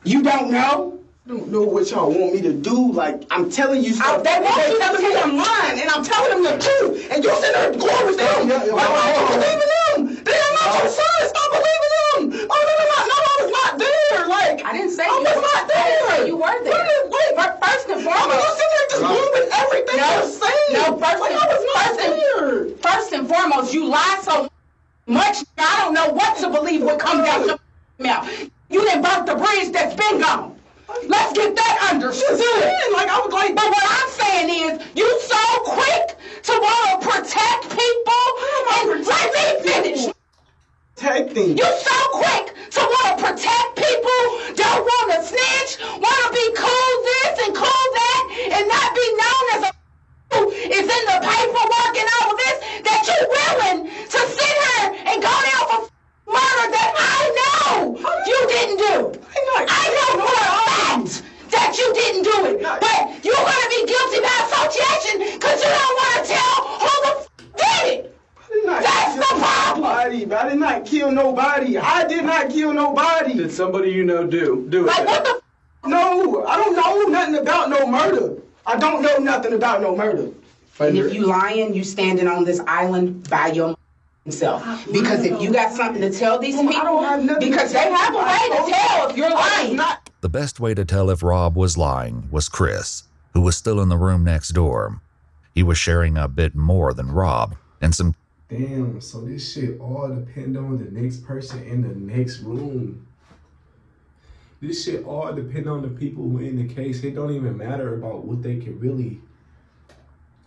You don't know? I don't know what y'all want me to do. Like, I'm telling you stuff. They want you to telling me I'm lying, and I'm telling them the truth. And you sitting there going with them. Why don't you believe in them? They are not your son. Stop believing them. Oh, no, I was not there. Like, I didn't say I was not there. I didn't say you were there. Wait, first and foremost. I mean, you sitting there just going with everything you're saying. No, first and foremost, you lie so much, I don't know what to believe what comes out your mouth. You didn't burn the bridge that's been gone. Let's get that understood. Like, I was like, but what I'm saying is, you so quick to want to protect people. And let me finish. Protecting. You so quick to want to protect people, don't want to snitch, want to be cool this and cool that, and not be known as a is in the paperwork and all of this, that you're willing to sit here and go down for murder that I know you didn't do. I know for a fact that you didn't do it. But you're going to be guilty by association because you don't want to tell who the did it. That's the problem. I did not kill nobody. I did not kill nobody. Did somebody you know do it? Like, what the No, I don't know nothing about no murder. I don't know nothing about no murder. And if you lying, you standing on this island by yourself. Because if you got something to tell these people, because they have a way to tell if you're lying. The best way to tell if Rob was lying was Chris, who was still in the room next door. He was sharing a bit more than Rob, and some... Damn, so this shit all depend on the next person in the next room. This shit all depend on the people who in the case. It don't even matter about what they can really...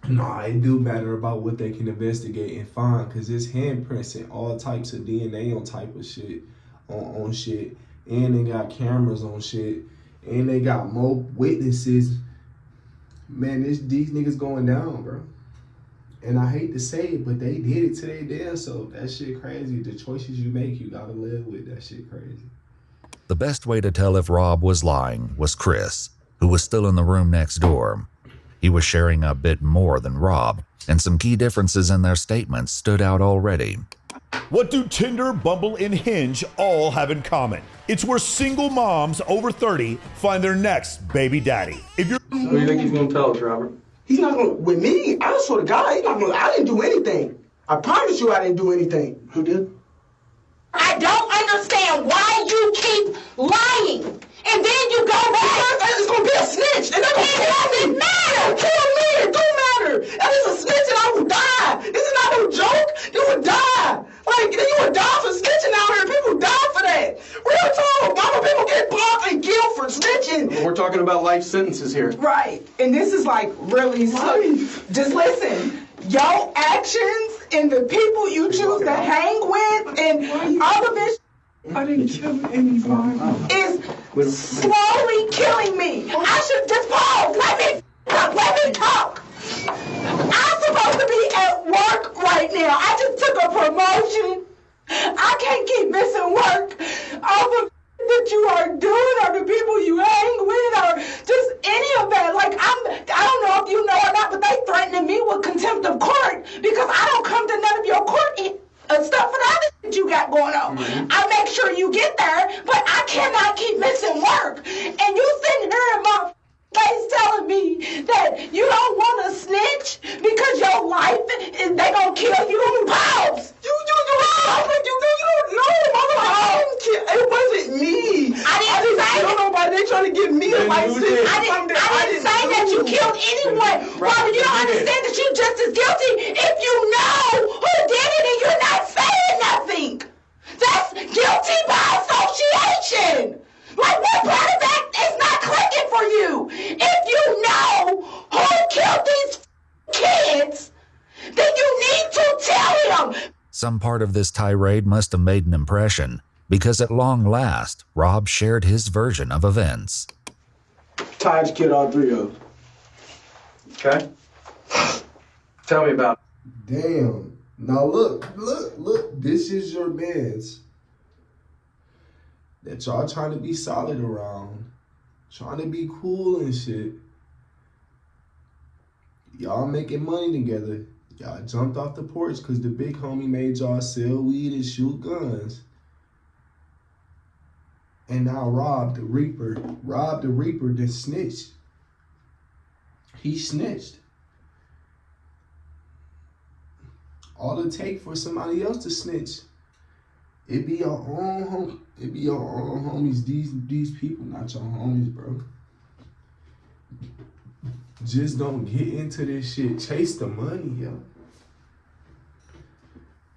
Nah, it do matter about what they can investigate and find, because it's handprints and all types of DNA on type of shit, on shit. And they got cameras on shit. And they got more witnesses. Man, these niggas going down, bro. And I hate to say it, but they did it to their damn self. That shit crazy. The choices you make, you gotta live with. That shit crazy. The best way to tell if Rob was lying was Chris, who was still in the room next door. He was sharing a bit more than Rob, and some key differences in their statements stood out already. What do Tinder, Bumble, and Hinge all have in common? It's where single moms over 30 find their next baby daddy. If you're... What do you think he's going to tell us, Robert? He's not going to, with me, I swear to God, he's not going to, I didn't do anything. I promise you I didn't do anything. Who did? I don't understand why you keep lying. And then you go back. It's gonna be a snitch. And that It doesn't matter. Kill me. It don't matter. That is a snitch and I will die. This is not no joke. You would die. Like, you would die for snitching out here. People die for that. Real talk. Mama, people get popped and killed for snitching. We're talking about life sentences here. Right. And this is like really life. Just listen. Your actions and the people you choose to hang with and all of this I didn't kill anybody. is slowly killing me. I should just pause. Let me talk. I'm supposed to be at work right now. I just took a promotion. I can't keep missing work over that you are doing or the people you hang with or just any of that. Like, I don't know if you know or not, but they threatening me with contempt of court because I don't come to none of your court stuff for the other shit you got going on. I make sure you get there, but I cannot keep missing work. And you sitting there in my face telling me that you don't want to snitch because your life is they gonna kill you. Pause. You don't know. It wasn't me. I didn't say that. Nobody. They trying to get me a license. I didn't say that you killed anyone. Robert, you don't understand that you're just as guilty if you know who did it and you're not saying nothing. That's guilty by association. Like, what part of that is not clicking for you? If you know who killed these kids, then you need to tell him. Some part of this tirade must have made an impression, because at long last, Rob shared his version of events. Taj killed all three of them. Okay. Tell me about it. Damn. Now look. This is your mans that y'all trying to be solid around, trying to be cool and shit. Y'all making money together. Y'all jumped off the porch because the big homie made y'all sell weed and shoot guns. And now Rob the Reaper just snitched. He snitched. All it take for somebody else to snitch, it be your own homies. These people not your homies, bro. Just don't get into this shit. Chase the money, yo.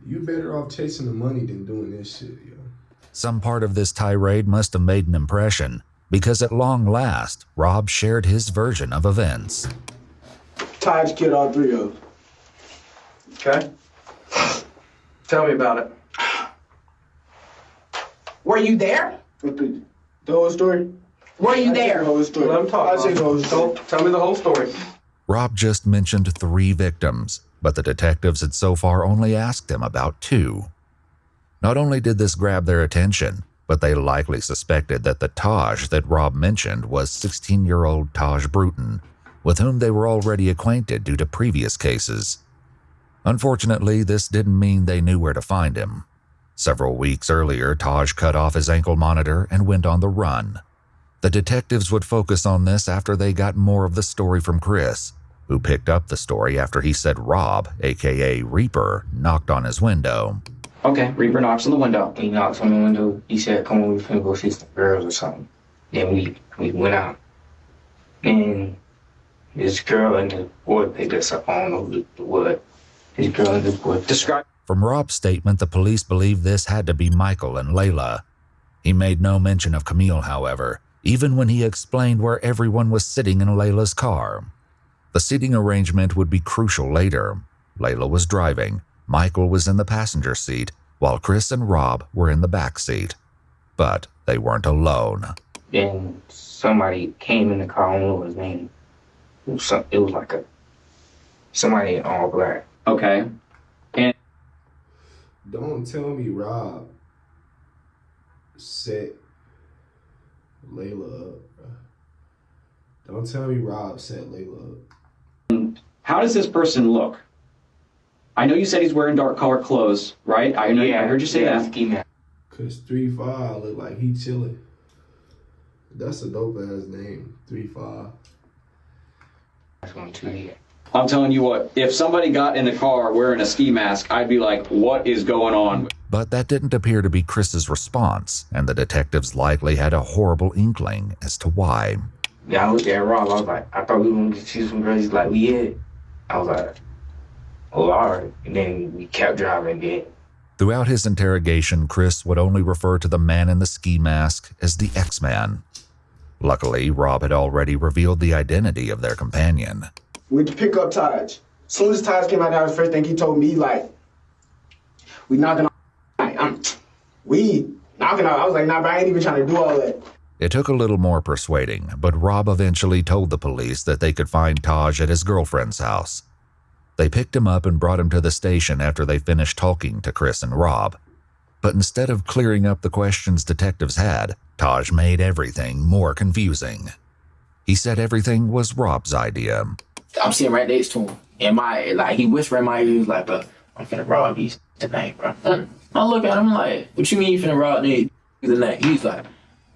You better off chasing the money than doing this shit, yo. Some part of this tirade must have made an impression, because at long last, Rob shared his version of events. Taj killed all three of them. Okay. Tell me about it. Were you there? The whole story? Were you there? Let him talk. I'll say the whole story. Tell me the whole story. Rob just mentioned 3 victims, but the detectives had so far only asked him about 2. Not only did this grab their attention, but they likely suspected that the Taj that Rob mentioned was 16-year-old Taj Bruton, with whom they were already acquainted due to previous cases. Unfortunately, this didn't mean they knew where to find him. Several weeks earlier, Taj cut off his ankle monitor and went on the run. The detectives would focus on this after they got more of the story from Chris, who picked up the story after he said Rob, aka Reaper, knocked on his window. Okay, Reaper knocks on the window. He knocks on the window. He said, "Come on, we finna go see some girls or something." Then we went out. And this girl and the boy picked us up. I don't know what. This girl and this boy. Describe. From Rob's statement, the police believed this had to be Michael and Layla. He made no mention of Camille, however, even when he explained where everyone was sitting in Layla's car. The seating arrangement would be crucial later. Layla was driving, Michael was in the passenger seat, while Chris and Rob were in the back seat. But they weren't alone. Then somebody came in the car, I don't know what his name. It was like somebody in all black. Okay. And don't tell me Rob set Layla up, bro. Don't tell me Rob set Layla up. How does this person look? I know you said he's wearing dark colored clothes, right? I heard you say that. Cause 3-5 look like he chilling. That's a dope ass name, 3-5. That's 1 2. I'm telling you what, if somebody got in the car wearing a ski mask, I'd be like, what is going on? But that didn't appear to be Chris's response, and the detectives likely had a horrible inkling as to why. Yeah, I looked at Rob. I was like, I thought we were going to see some girls. He's like, we had. I was like, oh, all right. And then we kept driving again. Throughout his interrogation, Chris would only refer to the man in the ski mask as the X-Man. Luckily, Rob had already revealed the identity of their companion. We went to pick up Taj. As soon as Taj came out of the house, first thing he told me, like, we knocking on. We knocking on. I was like, nah, but I ain't even trying to do all that. It took a little more persuading, but Rob eventually told the police that they could find Taj at his girlfriend's house. They picked him up and brought him to the station after they finished talking to Chris and Rob. But instead of clearing up the questions detectives had, Taj made everything more confusing. He said everything was Rob's idea. I'm sitting right next to him, and he whispered in my ear, he was like, bro, I'm finna rob these tonight, bro. I look at him like, what you mean you finna rob these tonight? He's like,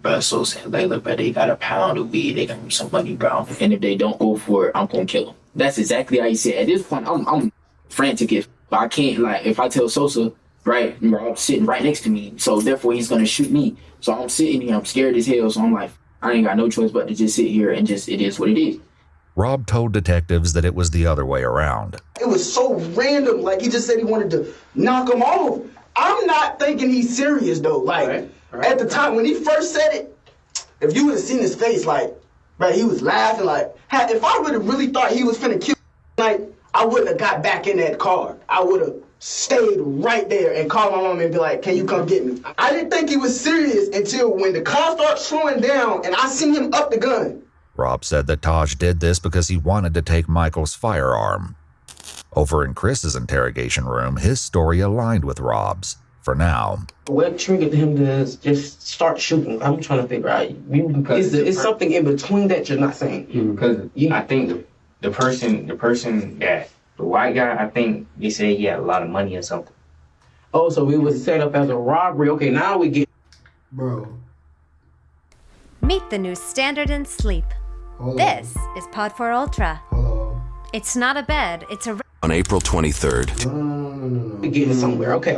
bro, so they look, bro, they got a pound of weed, they got some money, bro, and if they don't go for it, I'm gonna kill them. That's exactly how he said. At this point, I'm frantic. If I can't, if I tell Sosa, right, Rob's sitting right next to me, so therefore he's gonna shoot me. So I'm sitting here, I'm scared as hell, so I'm like, I ain't got no choice but to just sit here and just, it is what it is. Rob told detectives that it was the other way around. It was so random. Like, he just said he wanted to knock him off. I'm not thinking he's serious, though. At the time, when he first said it, if you would have seen his face, he was laughing. If I would have really thought he was finna kill I wouldn't have got back in that car. I would have stayed right there and called my mom and be like, can you come get me? I didn't think he was serious until when the car started slowing down and I seen him up the gun. Rob said that Taj did this because he wanted to take Michael's firearm. Over in Chris's interrogation room, his story aligned with Rob's, for now. What triggered him to just start shooting? I'm trying to figure out. It's something in between that you're not saying. Because I think the person that, the white guy, I think they said he had a lot of money or something. Oh, so it was set up as a robbery. Okay, now we get... Bro. Meet the new standard in sleep. This is Pod 4 Ultra. It's not a bed, it's a... On April 23rd. No. We're getting somewhere. Okay.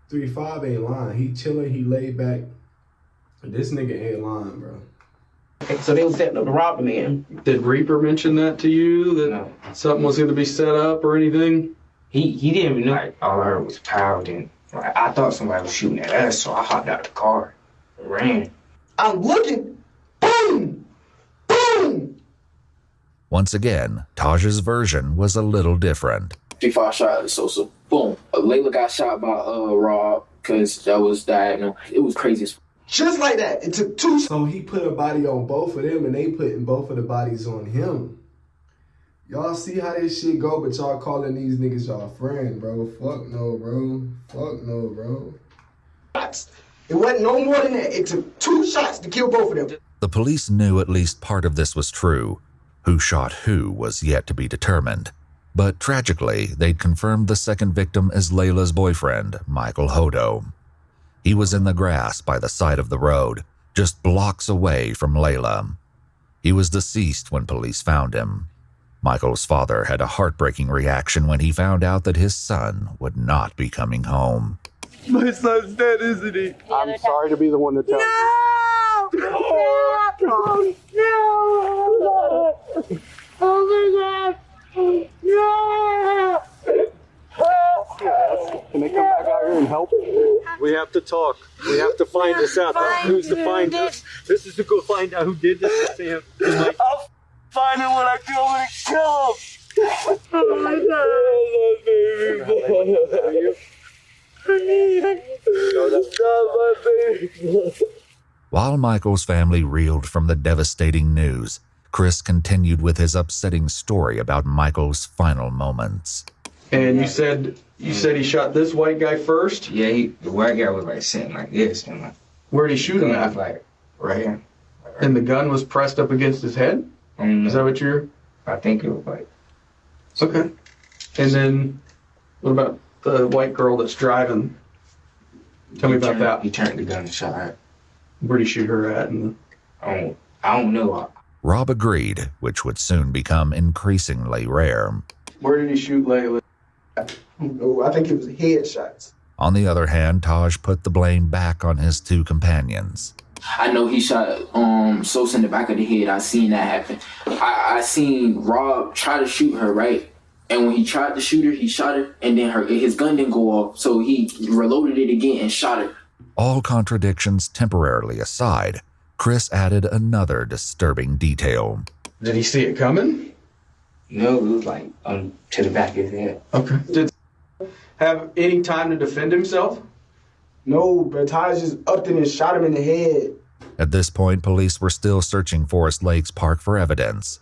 3-5 ain't lying. He chilling, he laid back. This nigga ain't lying, bro. Okay, so they was setting up to rob the man. Did Reaper mention that to you? That something was going to be set up or anything? He didn't even know. All I heard was power. And I thought somebody was shooting at us, so I hopped out the car and ran. I'm looking. Boom! Boom! Once again, Taj's version was a little different. 3-5 shot at Sosa. Boom. Layla got shot by Rob because that was diagonal. It was crazy. Just like that. It took 2. So he put a body on both of them and they putting both of the bodies on him. Y'all see how this shit go, but y'all calling these niggas y'all friend, bro. Fuck no, bro. Fuck no, bro. It wasn't no more than that. It took 2 shots to kill both of them. The police knew at least part of this was true. Who shot who was yet to be determined. But tragically, they'd confirmed the second victim as Layla's boyfriend, Michael Hodo. He was in the grass by the side of the road, just blocks away from Layla. He was deceased when police found him. Michael's father had a heartbreaking reaction when he found out that his son would not be coming home. My son's dead, isn't he? I'm sorry to be the one to tell you. Oh my God! No! Can they come back out here and help? We have to talk. We have to find this out. Who's to find this? This is to go find out who did this to Sam. I'll find him when I kill him and kill him. Oh my God! No, that's not my baby. While Michael's family reeled from the devastating news, Chris continued with his upsetting story about Michael's final moments. And you said he shot this white guy first? Yeah, the white guy was sitting like this. And where'd he shoot him at? Right here. And the gun was pressed up against his head? Is that what you're... I think it was like... Okay. And then, what about the white girl that's driving? Tell me about that. He turned the gun and shot her. Where'd he shoot her at? I don't know. Rob agreed, which would soon become increasingly rare. Where did he shoot Layla? Oh, I think it was headshots. On the other hand, Taj put the blame back on his two companions. I know he shot Sosa in the back of the head. I seen that happen. I seen Rob try to shoot her, right? And when he tried to shoot her, he shot her, and then his gun didn't go off, so he reloaded it again and shot her. All contradictions temporarily aside, Chris added another disturbing detail. Did he see it coming? No, it was like to the back of his head. Okay. Did he have any time to defend himself? No, but Taj just upped him and shot him in the head. At this point, police were still searching Forest Lakes Park for evidence.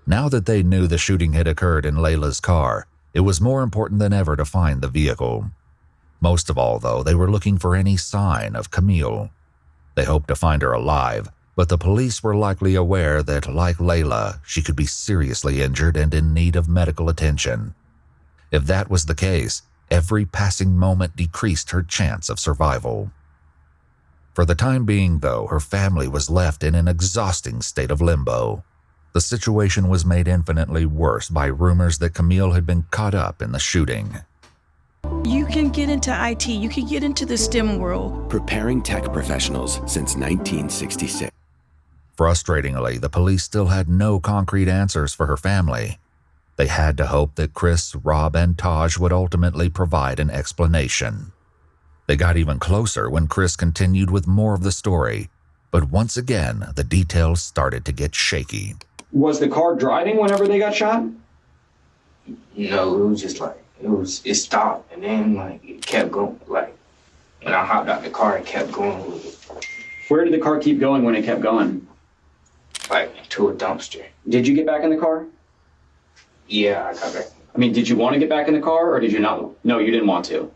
Now that they knew the shooting had occurred in Layla's car, it was more important than ever to find the vehicle. Most of all, though, they were looking for any sign of Camille. They hoped to find her alive, but the police were likely aware that, like Layla, she could be seriously injured and in need of medical attention. If that was the case, every passing moment decreased her chance of survival. For the time being, though, her family was left in an exhausting state of limbo. The situation was made infinitely worse by rumors that Camille had been caught up in the shooting. You can get into IT, you can get into the STEM world. Preparing tech professionals since 1966. Frustratingly, the police still had no concrete answers for her family. They had to hope that Chris, Rob, and Taj would ultimately provide an explanation. They got even closer when Chris continued with more of the story, but once again, the details started to get shaky. Was the car driving whenever they got shot? No, it was just like, it stopped, and then like it kept going, like, and I hopped out the car and kept going with it. Where did the car keep going when it kept going? Like, to a dumpster. Did you get back in the car? Yeah, I got back. I mean, did you want to get back in the car, or did you not? No, you didn't want to.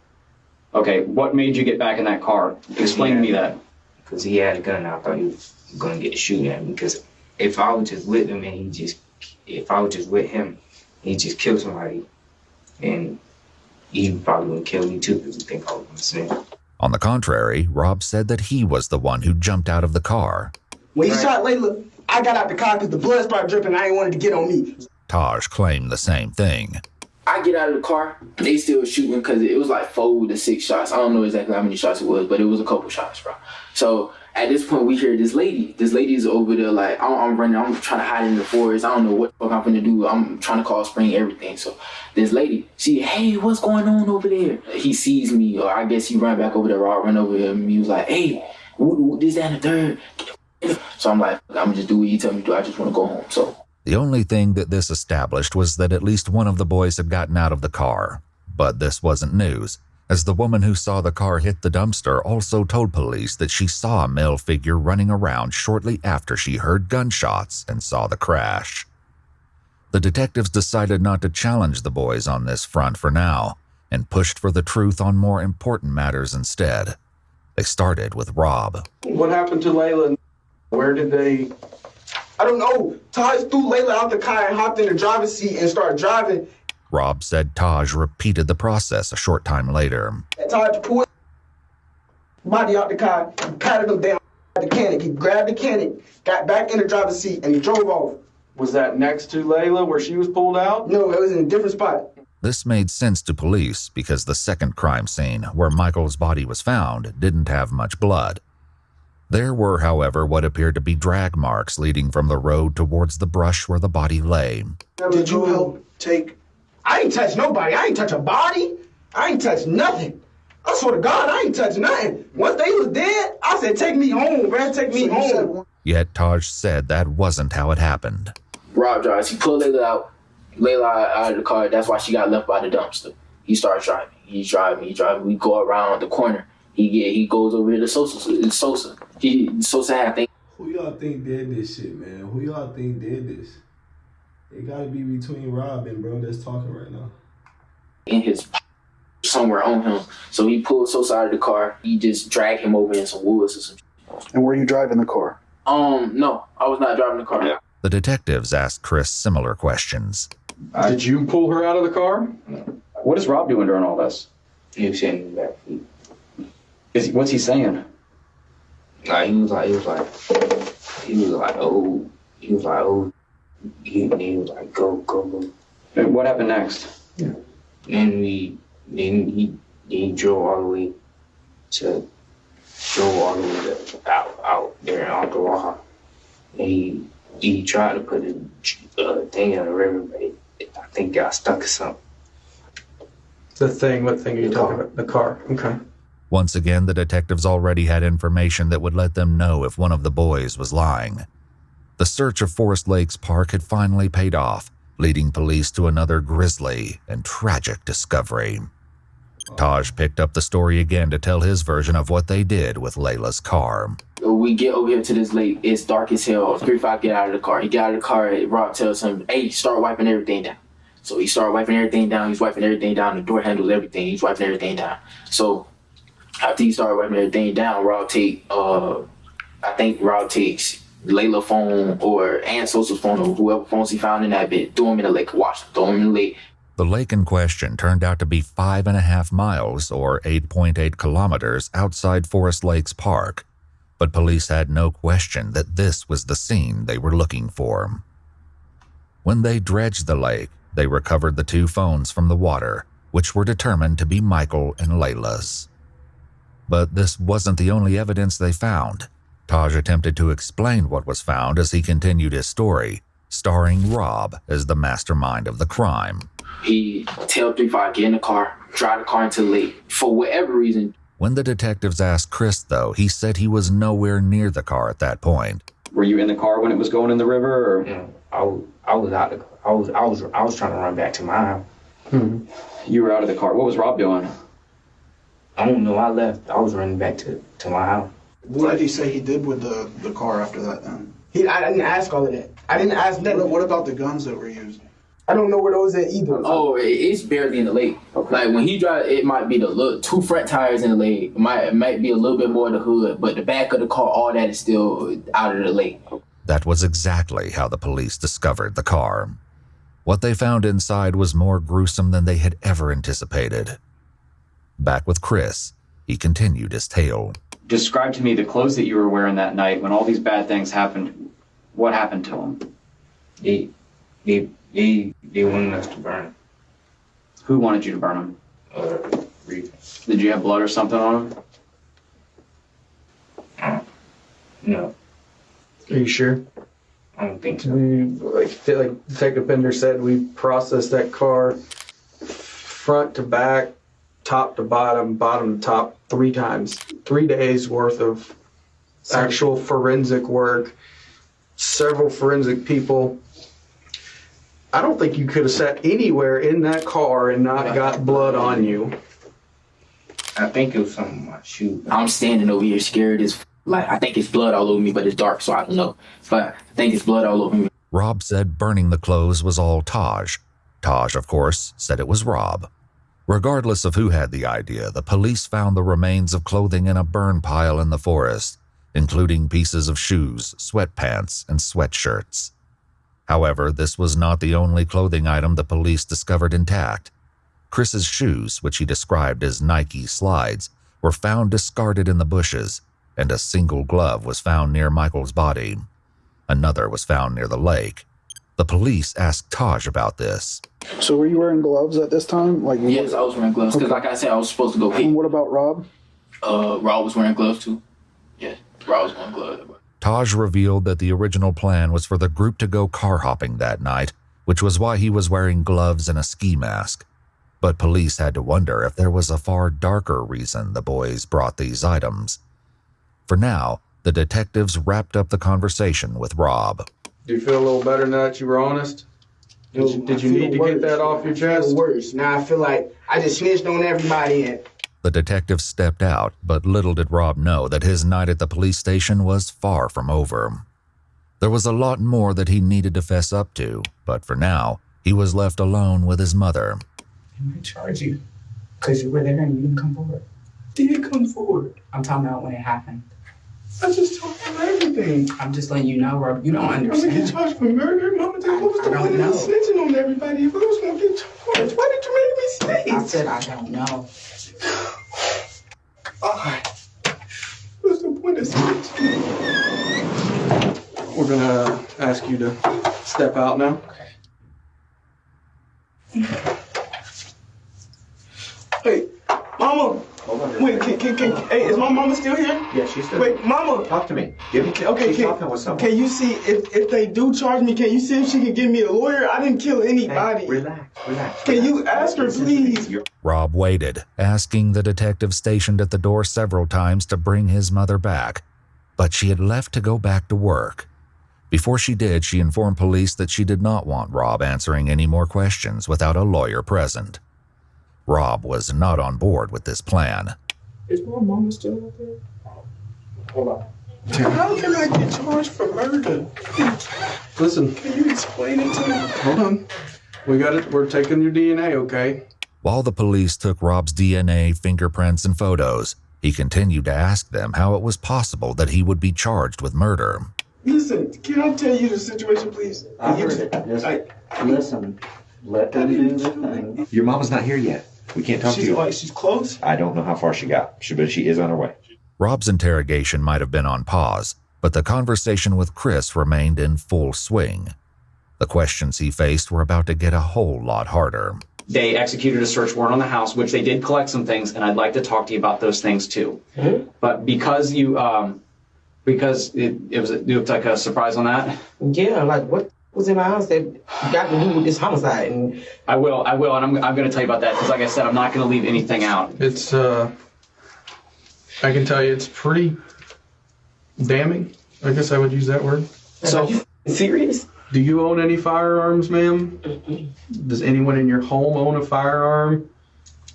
Okay, what made you get back in that car? Explain to me that. Because he had a gun, I thought he was going to get to shoot at me, because if I was just with him and if I was just with him, he'd just kill somebody, and he probably would kill me too, because he think I was going to snitch. On the contrary, Rob said that he was the one who jumped out of the car. When he shot Layla, I got out the car because the blood started dripping and I ain't wanted to get on me. Taj claimed the same thing. I get out of the car, they still shooting because it was like 4 to 6 shots. I don't know exactly how many shots it was, but it was a couple shots, bro. So at this point, we hear this lady. This lady's over there like, I'm running, I'm trying to hide in the forest. I don't know what the fuck I'm gonna do. I'm trying to call spring everything. So this lady, hey, what's going on over there? He sees me, or I guess he ran back over there, or I run over there, and he was like, hey, this, that, and the third. So I'm like, I'm gonna just do what you tell me to do. I just want to go home. So the only thing that this established was that at least one of the boys had gotten out of the car. But this wasn't news, as the woman who saw the car hit the dumpster also told police that she saw a male figure running around shortly after she heard gunshots and saw the crash. The detectives decided not to challenge the boys on this front for now, and pushed for the truth on more important matters instead. They started with Rob. What happened to Layla? Where did they... I don't know. Taj threw Layla out the car and hopped in the driver's seat and started driving. Rob said Taj repeated the process a short time later. Taj pulled body out the car, he patted him down the mechanic. He grabbed the mechanic, got back in the driver's seat, and he drove off. Was that next to Layla where she was pulled out? No, it was in a different spot. This made sense to police because the second crime scene, where Michael's body was found, didn't have much blood. There were, however, what appeared to be drag marks leading from the road towards the brush where the body lay. Did you help take... I ain't touch nobody. I ain't touch a body. I ain't touch nothing. I swear to God, I ain't touch nothing. Once they was dead, I said, take me home, man. Take me home. Yet Taj said that wasn't how it happened. Rob drives. He pulled Layla out of the car. That's why she got left by the dumpster. He starts driving. He's driving. We go around the corner. He goes over to Sosa. Sosa had things. Who y'all think did this shit, man? Who y'all think did this? It gotta be between Rob and bro that's talking right now. In his somewhere on him. So he pulled Sosa out of the car. He just dragged him over in some woods or some shit. And were you driving the car? No, I was not driving the car. Yeah. The detectives asked Chris similar questions. Did you pull her out of the car? What is Rob doing during all this? He was sitting in the back seat. What's he saying? He was like, oh, he was like, oh, he was like, go. And what happened next? Yeah. And he drove all the way out there in Ottawa. And he tried to put a thing in the river, but I think got stuck or something. What thing are you talking about? The car. Okay. Once again, the detectives already had information that would let them know if one of the boys was lying. The search of Forest Lakes Park had finally paid off, leading police to another grisly and tragic discovery. Taj picked up the story again to tell his version of what they did with Layla's car. We get over here to this lake. It's dark as hell. 3-5 get out of the car. He got out of the car. Rob tells him, hey, start wiping everything down. So he started wiping everything down. He's wiping everything down. The door handles, everything. He's wiping everything down. So after he started wiping everything down, Rob takes Layla's phone and Sosa's phone or whoever phones he found in that bit. Throw him in the lake. Throw him in the lake. The lake in question turned out to be 5.5 miles or 8.8 kilometers outside Forest Lakes Park, but police had no question that this was the scene they were looking for. When they dredged the lake, they recovered the 2 phones from the water, which were determined to be Michael and Layla's. But this wasn't the only evidence they found. Taj attempted to explain what was found as he continued his story, starring Rob as the mastermind of the crime. He tell 3-5 get in the car, drive the car into the lake for whatever reason. When the detectives asked Chris, though, he said he was nowhere near the car at that point. Were you in the car when it was going in the river? Or? Yeah, I was out the car. I was trying to run back to my house. You were out of the car. What was Rob doing? I don't know. I left. I was running back to my house. What did he say he did with the car after that then? I didn't ask all of that. I didn't ask that. What about the guns that were used? I don't know where those at either. Oh, it's barely in the lake. Okay. Like when he drive, it might be the 2 front tires in the lake. It might be a little bit more of the hood, but the back of the car, all that is still out of the lake. That was exactly how the police discovered the car. What they found inside was more gruesome than they had ever anticipated. Back with Chris, he continued his tale. Describe to me the clothes that you were wearing that night when all these bad things happened. What happened to them? They wanted us to burn them. Who wanted you to burn them? Did you have blood or something on them? No. Are you sure? I don't think so. Like Detective Bender said, we processed that car front to back, top to bottom, bottom to top 3 times. 3 days worth of actual forensic work, several forensic people. I don't think you could have sat anywhere in that car and not got blood on you. I think it was something on my shoe. I'm standing over here scared as like I think it's blood all over me, but it's dark, so I don't know. But I think it's blood all over me. Rob said burning the clothes was all Taj. Taj, of course, said it was Rob. Regardless of who had the idea, the police found the remains of clothing in a burn pile in the forest, including pieces of shoes, sweatpants, and sweatshirts. However, this was not the only clothing item the police discovered intact. Chris's shoes, which he described as Nike slides, were found discarded in the bushes, and a single glove was found near Michael's body. Another was found near the lake. The police asked Taj about this. So were you wearing gloves at this time? Yes, I was wearing gloves, because like I said, I was supposed to go pee. And what about Rob? Rob was wearing gloves too. Yeah, Rob was wearing gloves. Taj revealed that the original plan was for the group to go car hopping that night, which was why he was wearing gloves and a ski mask. But police had to wonder if there was a far darker reason the boys brought these items. For now, the detectives wrapped up the conversation with Rob. Do you feel a little better now that you were honest? Did you need to get that off your chest? Worse. Now I feel like I just snitched on everybody and The detective stepped out, but little did Rob know that his night at the police station was far from over. There was a lot more that he needed to fess up to, but for now, he was left alone with his mother. I'm going to charge you because you were there and you didn't come forward. Did come forward. I'm talking about when it happened. I just told him everything. I'm just letting you know, Rob. You don't understand. I'm gonna get charged for murder. Mama, what was the point of me snitching on everybody if I was gonna get charged? Why did you make me stay? I said I don't know. Alright. What's the point of snitching? We're gonna ask you to step out now. Hey, Mama. Wait, hey, is my mama still here? Yeah, she's still here. Wait, Mama. Talk to me. Give me. Okay, she's talking with someone. can you see if they do charge me? Can you see if she can give me a lawyer? I didn't kill anybody. Hey, relax. Can you ask her, please? Rob waited, asking the detective stationed at the door several times to bring his mother back, but she had left to go back to work. Before she did, she informed police that she did not want Rob answering any more questions without a lawyer present. Rob was not on board with this plan. Is my mama still out there? Hold on. How can I get charged for murder? Listen. Can you explain it to me? Hold on. We got it. We're taking your DNA, okay? While the police took Rob's DNA, fingerprints, and photos, he continued to ask them how it was possible that he would be charged with murder. Listen, can I tell you the situation, please? I heard it. Listen, let them do the thing. Your mama's not here yet. We can't talk to you. She's close? I don't know how far she got, but she is on her way. Rob's interrogation might have been on pause, but the conversation with Chris remained in full swing. The questions he faced were about to get a whole lot harder. They executed a search warrant on the house, which they did collect some things, and I'd like to talk to you about those things too. But because you, because it looked like a surprise on that. Yeah, like what was in my house that got to do with this homicide? And I will, and I'm going to tell you about that because, like I said, I'm not going to leave anything out. It's I can tell you, it's pretty damning. I guess I would use that word. So, are you serious? Do you own any firearms, ma'am? Does anyone in your home own a firearm?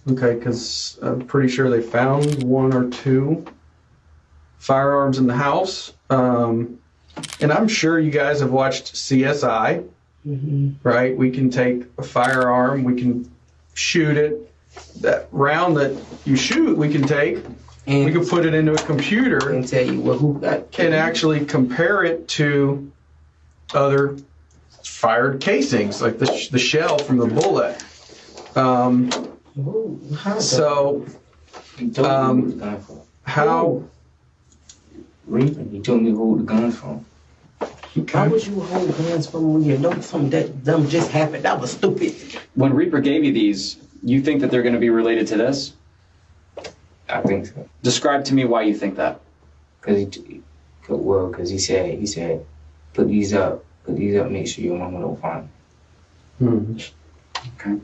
Okay, because I'm pretty sure they found 1 or 2 firearms in the house. And I'm sure you guys have watched CSI, right? We can take a firearm, we can shoot it. That round that you shoot, we can take, and we can put it into a computer and tell you who got killed. And actually compare it to other fired casings, like the shell from the bullet. How? He told me who the guns from. How would you hold guns from when you know something that dumb just happened? That was stupid. When Reaper gave you these, you think that they're going to be related to this? I think so. Describe to me why you think that. Because he said, put these up, make sure your mama don't find them. Okay.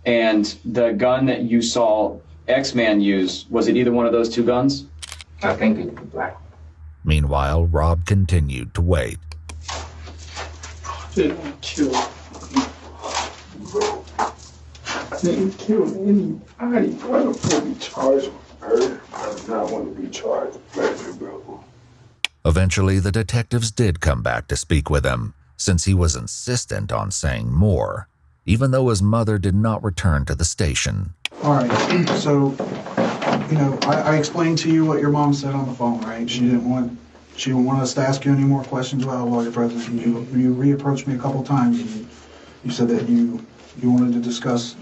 And the gun that you saw X-Man use, was it either one of those 2 guns? I think it was the black one. Meanwhile, Rob continued to wait. Didn't kill anybody. Why the fuck be charged with murder? I do not want to be charged with murder, bro. Eventually, the detectives did come back to speak with him, since he was insistent on saying more, even though his mother did not return to the station. All right, so, you know, I explained to you what your mom said on the phone, right? She didn't want us to ask you any more questions about a lawyer presence. You reapproached me a couple times, and you said that you wanted to discuss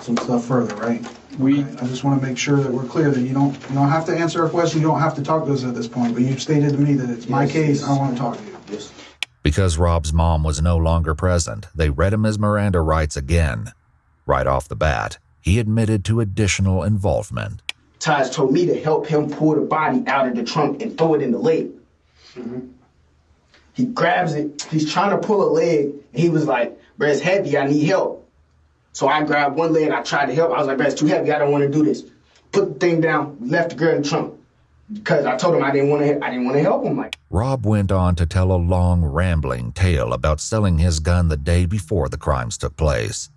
some stuff further, right? I just want to make sure that we're clear that you don't have to answer our question. You don't have to talk to us at this point. But you've stated to me that it's my case. I want to talk to you. Yes. Because Rob's mom was no longer present, they read him his Miranda rights again. Right off the bat, he admitted to additional involvement. Taj told me to help him pull the body out of the trunk and throw it in the lake. He grabs it. He's trying to pull a leg. And he was like, "Bro, it's heavy. I need help." So I grabbed one leg. I tried to help. I was like, "Bro, it's too heavy. I don't want to do this." Put the thing down. Left the girl in the trunk because I told him I didn't want to help him. Rob went on to tell a long, rambling tale about selling his gun the day before the crimes took place.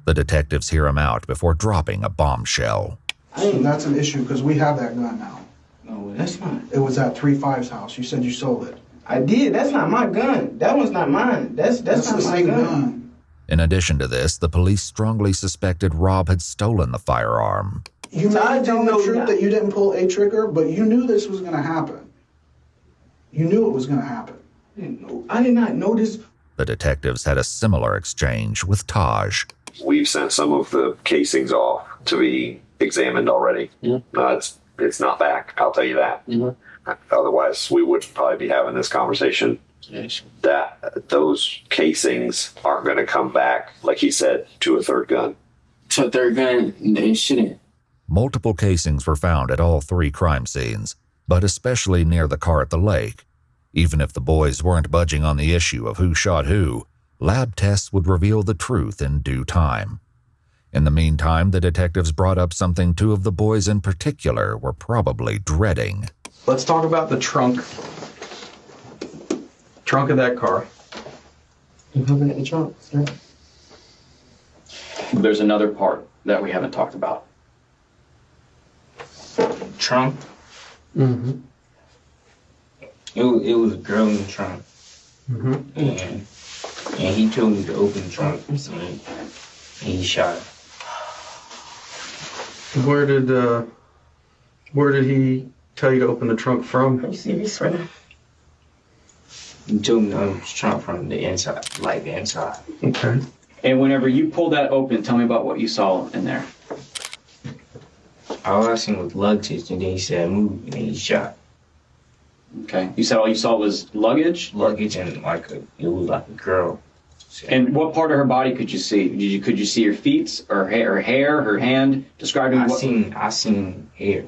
The detectives hear him out before dropping a bombshell. So that's an issue because we have that gun now. No, that's not. It was at 3-5's house. You said you sold it. I did. That's not my gun. That one's not mine. That's not my gun. In addition to this, the police strongly suspected Rob had stolen the firearm. You may be telling the truth that you didn't pull a trigger, but you knew this was going to happen. You knew it was going to happen. I did not know this. The detectives had a similar exchange with Taj. We've sent some of the casings off to be examined already. It's not back, I'll tell you that. Otherwise, we wouldn't probably be having this conversation. That those casings aren't going to come back, like he said, to a third gun. To a third gun, they shouldn't. Multiple casings were found at all 3 crime scenes, but especially near the car at the lake. Even if the boys weren't budging on the issue of who shot who, lab tests would reveal the truth in due time. In the meantime, the detectives brought up something 2 of the boys in particular were probably dreading. Let's talk about the trunk of that car. You looking at the trunk, sir? There's another part that we haven't talked about. Trunk? Mm-hmm. It was a girl in the trunk. Mm-hmm. And he told me to open the trunk. And he shot her. Where did he tell you to open the trunk from? You see this right now? He told me to open the trunk from the inside, like the inside. Okay. And whenever you pulled that open, tell me about what you saw in there. All I seen was luggage, and then he said move, and then he shot. Okay. You said all you saw was luggage? Luggage and it was like a girl. And what part of her body could you see? Could you see her feet, or hair, her hand? Describe I seen hair.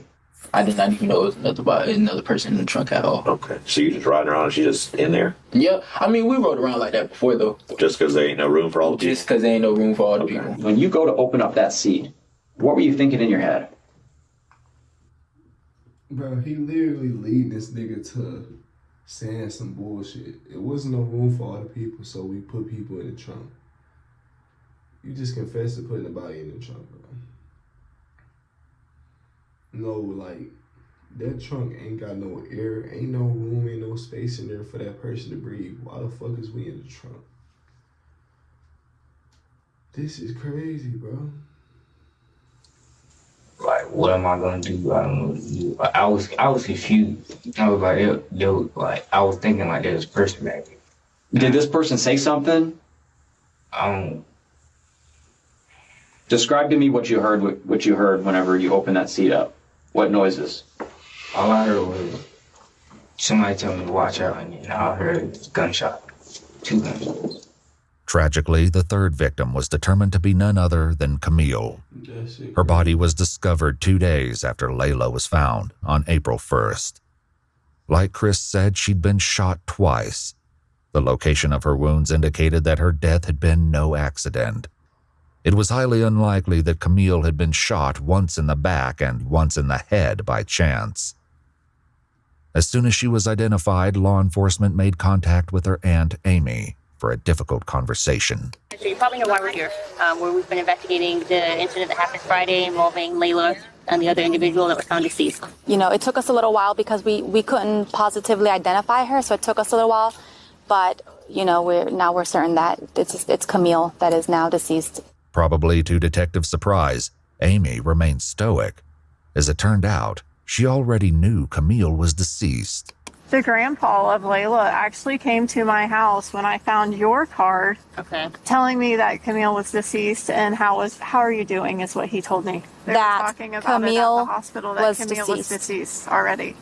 I did not even know it was another person in the trunk at all. Okay. So you just riding around and she just in there? Yeah. I mean, we rode around like that before, though. Just because there ain't no room for all the people? Just because there ain't no room for all the people. When you go to open up that seat, what were you thinking in your head? Bro, he literally leading this nigga to saying some bullshit. It wasn't no room for all the people, so we put people in the trunk. You just confessed to putting the body in the trunk, bro. No, like, that trunk ain't got no air, ain't no room, ain't no space in there for that person to breathe. Why the fuck is we in the trunk? This is crazy, bro. Like, what am I gonna do? I don't know what to do. I was confused. I was like, yo, like, I was thinking like there's a person back there. Did this person say something? Describe to me what you heard whenever you opened that seat up. What noises? All I heard was somebody tell me to watch out, and then I heard gunshot. 2 gunshots. Tragically, the 3rd victim was determined to be none other than Camille. Her body was discovered 2 days after Layla was found on April 1st. Like Chris said, she'd been shot twice. The location of her wounds indicated that her death had been no accident. It was highly unlikely that Camille had been shot once in the back and once in the head by chance. As soon as she was identified, law enforcement made contact with her aunt, Amy, for a difficult conversation. So you probably know why we're here, where we've been investigating the incident that happened Friday involving Layla and the other individual that was found deceased. You know, it took us a little while because we couldn't positively identify her, so it took us a little while. But, you know, we're certain that it's Camille that is now deceased. Probably to detectives' surprise, Amy remained stoic. As it turned out, she already knew Camille was deceased. The grandpa of Layla actually came to my house when I found your card, telling me that Camille was deceased, and how are you doing is what he told me. They were talking about Camille it at the hospital that Camille was deceased already.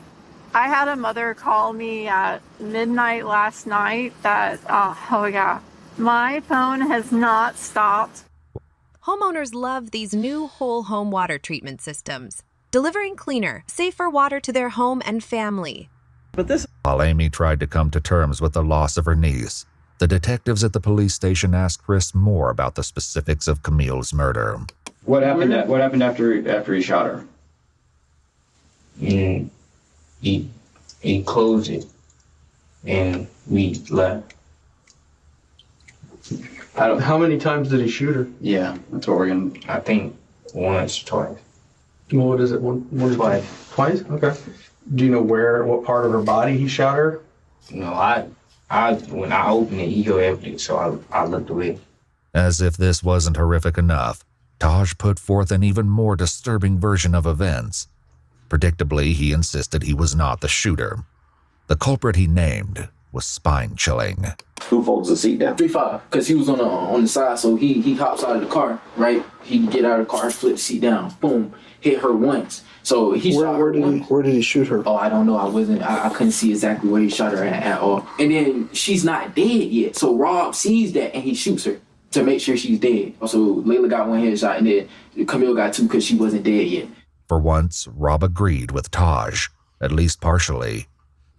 I had a mother call me at midnight last night that, my phone has not stopped. Homeowners love these new whole home water treatment systems, delivering cleaner, safer water to their home and family. While Amy tried to come to terms with the loss of her niece, the detectives at the police station asked Chris more about the specifics of Camille's murder. What happened after he shot her? He closed it, and we left. How many times did he shoot her? Yeah, that's what we're gonna. I think once, twice. Well, what is it? One twice. Twice? Okay. Do you know what part of her body he shot her? No, when I opened it, he go empty, so I looked away. As if this wasn't horrific enough, Taj put forth an even more disturbing version of events. Predictably, he insisted he was not the shooter. The culprit he named was spine-chilling. Who folds the seat down? 3-5, because he was on the side, so he hops out of the car, right? He can get out of the car, flip the seat down, boom. hit her once. So he shot her once. Where did he shoot her? Oh, I don't know. I couldn't see exactly where he shot her at all. And then she's not dead yet. So Rob sees that and he shoots her to make sure she's dead. So Layla got one headshot and then Camille got two because she wasn't dead yet. For once, Rob agreed with Taj, at least partially.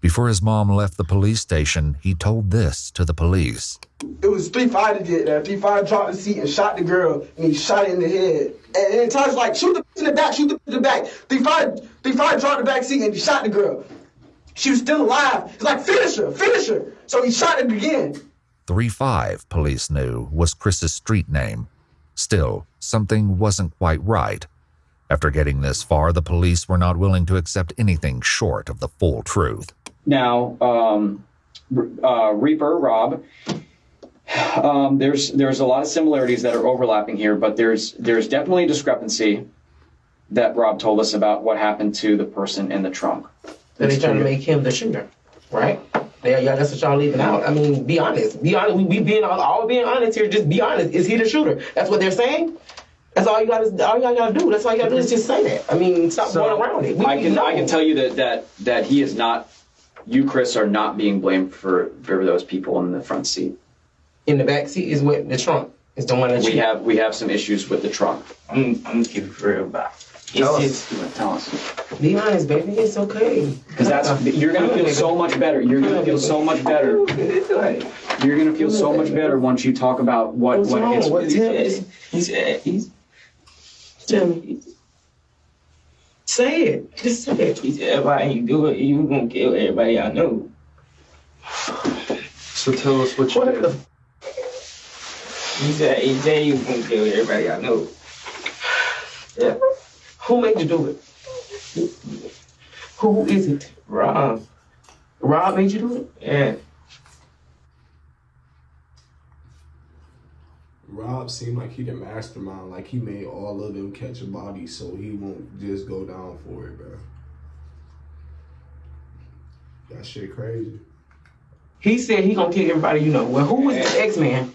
Before his mom left the police station, he told this to the police. It was 3-5 that did that. 3-5 dropped the seat and shot the girl, and he shot her in the head. And Taj was like, shoot the in the back, shoot the in the back. 3-5 dropped the back seat and he shot the girl. She was still alive. He's like, finish her, finish her. So he shot her again. 3-5, police knew, was Chris's street name. Still, something wasn't quite right. After getting this far, the police were not willing to accept anything short of the full truth. Now, Reaper, Rob, there's a lot of similarities that are overlapping here, but there's definitely a discrepancy that Rob told us about what happened to the person in the trunk. So they're trying to make him the shooter, right? Yeah, that's what y'all leaving out. I mean, be honest. Be honest. We being all being honest here. Just be honest. Is he the shooter? That's what they're saying. That's all you gotta do. That's all you gotta do is just say that. I mean, stop going around it. I can tell you that he is not. You, Chris, are not being blamed for those people in the front seat. In the back seat is what the trunk is the one that we have some issues with the trunk. I'm gonna keep it real about. Tell us. Be honest, baby. It's okay. Because you're gonna feel so much better. You're gonna feel so much better. You're gonna feel so much better once you talk about what he's. Tell me. Say it. Just say it. He said, everybody you do it, you gonna kill everybody I know. So tell us what you did. He said you gonna kill everybody I know. Yeah. Who made you do it? Who is it? Rob. Rob made you do it? Yeah. Rob seemed like he the mastermind, like he made all of them catch a body so he won't just go down for it, bro. That shit crazy. He said he gonna kill everybody you know. Well, who was the X-Man?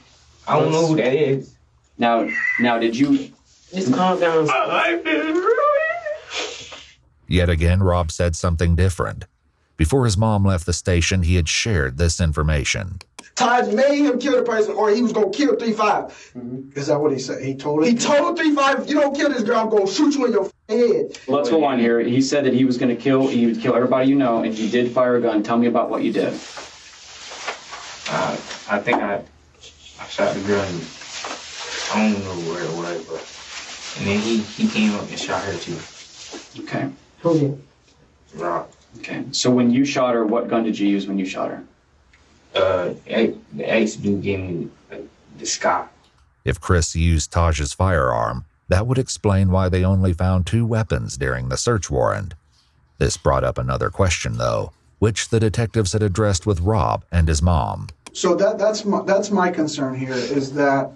I don't know who that is. Now did you... Just calm down. Yet again, Rob said something different. Before his mom left the station, he had shared this information. Taj made him kill the person or he was going to kill 3-5. Mm-hmm. Is that what he said? He told him? He told 3-5, if you don't kill this girl, I'm going to shoot you in your head. Let's go on here. He said that he was going to kill everybody you know, and you did fire a gun. Tell me about what you did. I think I shot the girl and I don't know where it was, but and then he came up and shot her too. Okay. Who did? Rob. Okay. So when you shot her, what gun did you use when you shot her? The ex-dude gave me the Scott. If Chris used Taj's firearm, that would explain why they only found 2 weapons during the search warrant. This brought up another question, though, which the detectives had addressed with Rob and his mom. So that's my concern here, is that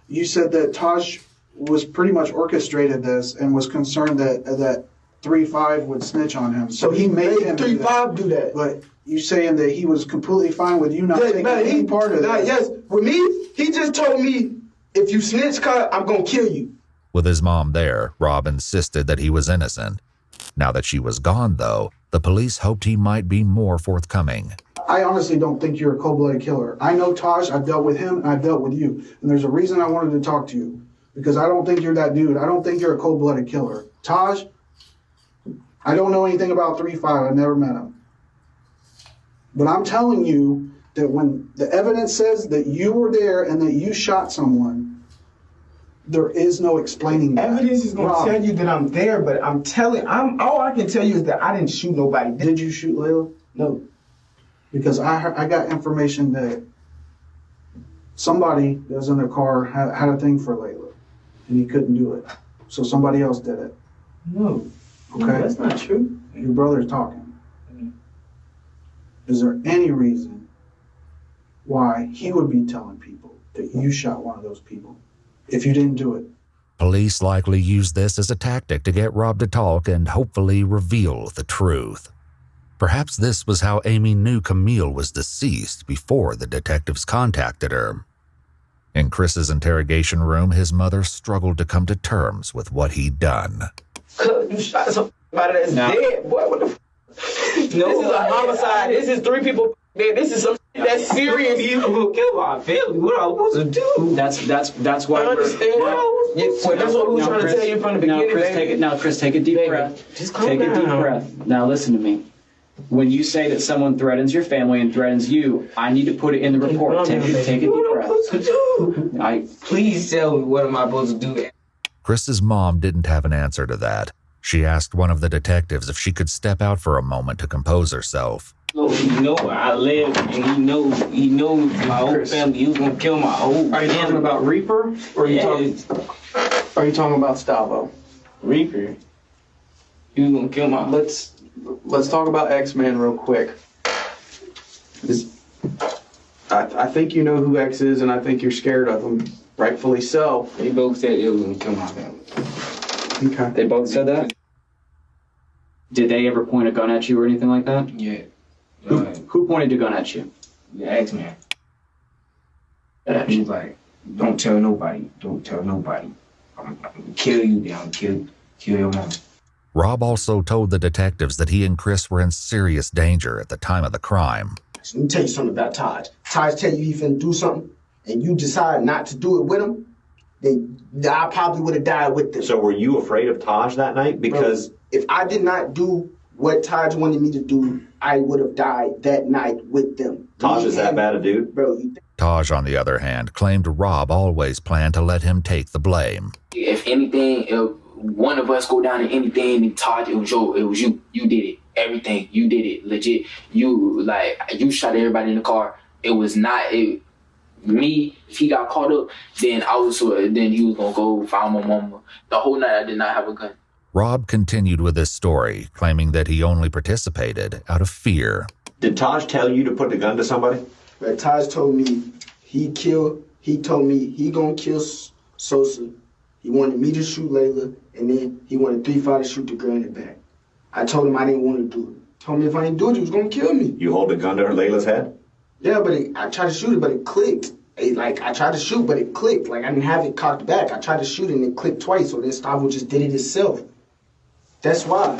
you said that Taj was pretty much orchestrated this and was concerned that 3-5 would snitch on him. So he made him 3-5 do that. But you saying that he was completely fine with you not taking any part of that? Yes, with me, he just told me, if you snitch, I'm going to kill you. With his mom there, Rob insisted that he was innocent. Now that she was gone, though, the police hoped he might be more forthcoming. I honestly don't think you're a cold-blooded killer. I know Taj, I've dealt with him, and I've dealt with you. And there's a reason I wanted to talk to you. Because I don't think you're that dude. I don't think you're a cold-blooded killer. Taj, I don't know anything about 3-5. I've never met him. But I'm telling you that when the evidence says that you were there and that you shot someone, there is no explaining that. Evidence is going to tell you that I'm there, but all I can tell you is that I didn't shoot nobody. Did you shoot Layla? No. Because I got information that somebody that was in the car had a thing for Layla, and he couldn't do it. So somebody else did it. No. Okay? No, that's not true. Your brother's talking. Is there any reason why he would be telling people that you shot one of those people if you didn't do it? Police likely used this as a tactic to get Rob to talk and hopefully reveal the truth. Perhaps this was how Amy knew Camille was deceased before the detectives contacted her. In Chris's interrogation room, his mother struggled to come to terms with what he'd done. boy, you shot somebody that's dead, boy. What the f? No, this is a homicide. This is 3 people dead. This is some that's serious. You gonna kill my family. What am I supposed to do? That's why I understand. That's what we were trying to tell you from the beginning. Chris, take a deep breath. Just calm take a deep down. breath. Now listen to me. When you say that someone threatens your family and threatens you, I need to put it in the report. Take a deep breath. Please tell me, what am I supposed to do? Chris's mom didn't have an answer to that. She asked one of the detectives if she could step out for a moment to compose herself. Oh, he know where I live, and he knows my whole family. He was gonna kill my whole family. Are you talking about Reaper? Or are you talking about Stavo? Reaper. He was gonna kill my... Let's talk about X-Man real quick. I think you know who X is, and I think you're scared of him. Rightfully so. They both said it was gonna kill my family. Okay. They both said that? Did they ever point a gun at you or anything like that? Yeah. Who pointed a gun at you? The X-Man. He was like, don't tell nobody. Don't tell nobody. I'm gonna kill you down. Kill your mom. Rob also told the detectives that he and Chris were in serious danger at the time of the crime. Let me tell you something about Taj. Taj tell you he finna do something, and you decide not to do it with him, then I probably would have died with them. So were you afraid of Taj that night? Because if I did not do what Taj wanted me to do, I would have died that night with them. Taj is that bad a dude? Bro, Taj, on the other hand, claimed Rob always planned to let him take the blame. If anything, if one of us go down to anything, and Todd, it was you. You did it. Everything. You did it. Legit. You shot everybody in the car. It was not me. If he got caught up, then he was gonna go find my mama. The whole night I did not have a gun. Rob continued with his story, claiming that he only participated out of fear. Did Taj tell you to put the gun to somebody? But Taj told me he told me he gonna kill Sosa. He wanted me to shoot Layla, and then he wanted 3-5 to shoot the girl in the back. I told him I didn't want to do it. Told me if I didn't do it, he was gonna kill me. You hold the gun to Layla's head? Yeah, but I tried to shoot it, but it clicked. I tried to shoot, but it clicked. I didn't have it cocked back. I tried to shoot it, and it clicked twice, so then Stavo just did it himself. That's why.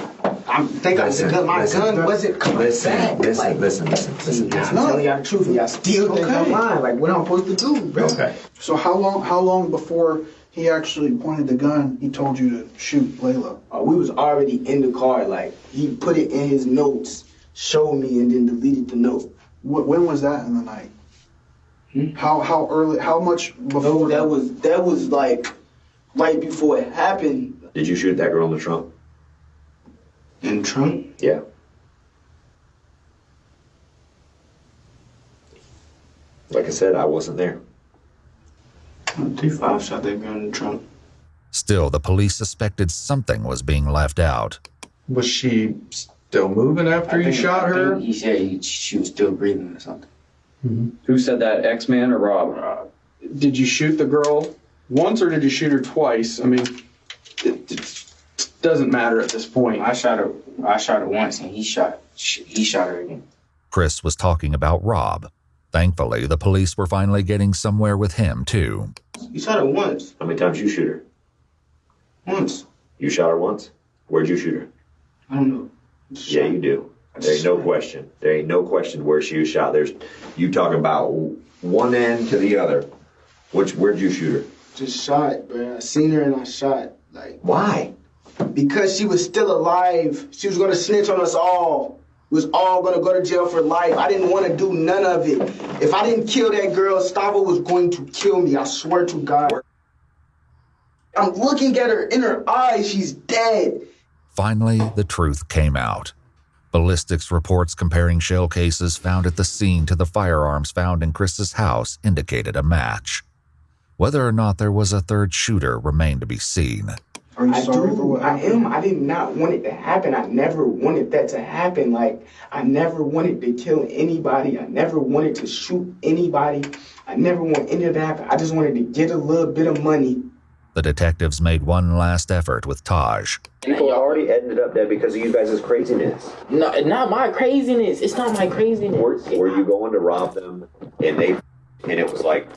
My gun wasn't coming back. Listen. I'm telling y'all the truth, and y'all still think I'm lying. What I'm supposed to do, bro? Okay. So how long before he actually pointed the gun, he told you to shoot Layla? We was already in the car. He put it in his notes, showed me, and then deleted the note. When was that in the night? How early? How much before? That was right before it happened. Did you shoot that girl in the trunk? In the trunk? Yeah. Like I said, I wasn't there. 3-5 shot that girl in the trunk. Still, the police suspected something was being left out. Was she still moving after you shot her? He said she was still breathing or something. Mm-hmm. Who said that, X-Man or Rob? Did you shoot the girl once or did you shoot her twice? I mean, it doesn't matter at this point. I shot her once, and he shot her again. Chris was talking about Rob. Thankfully, the police were finally getting somewhere with him, too. You shot her once. How many times did you shoot her? Once. You shot her once? Where'd you shoot her? I don't know. Yeah, you do. There ain't no question. There ain't no question where she was shot. You talking about one end to the other. Where'd you shoot her? Just shot, bro. I seen her and I shot. Why? Because she was still alive. She was gonna snitch on us all. We was all gonna go to jail for life. I didn't want to do none of it. If I didn't kill that girl, Stavo was going to kill me. I swear to God. I'm looking at her in her eyes. She's dead. Finally, the truth came out. Ballistics reports comparing shell cases found at the scene to the firearms found in Chris's house indicated a match. Whether or not there was a third shooter remained to be seen. Are you sorry for what happened? I did not want it to happen. I never wanted that to happen. I never wanted to kill anybody. I never wanted to shoot anybody. I never wanted any of that to happen. I just wanted to get a little bit of money. The detectives made one last effort with Taj. People already ended up dead because of you guys' craziness. No, not my craziness. It's not my craziness. Were you going to rob them and it was like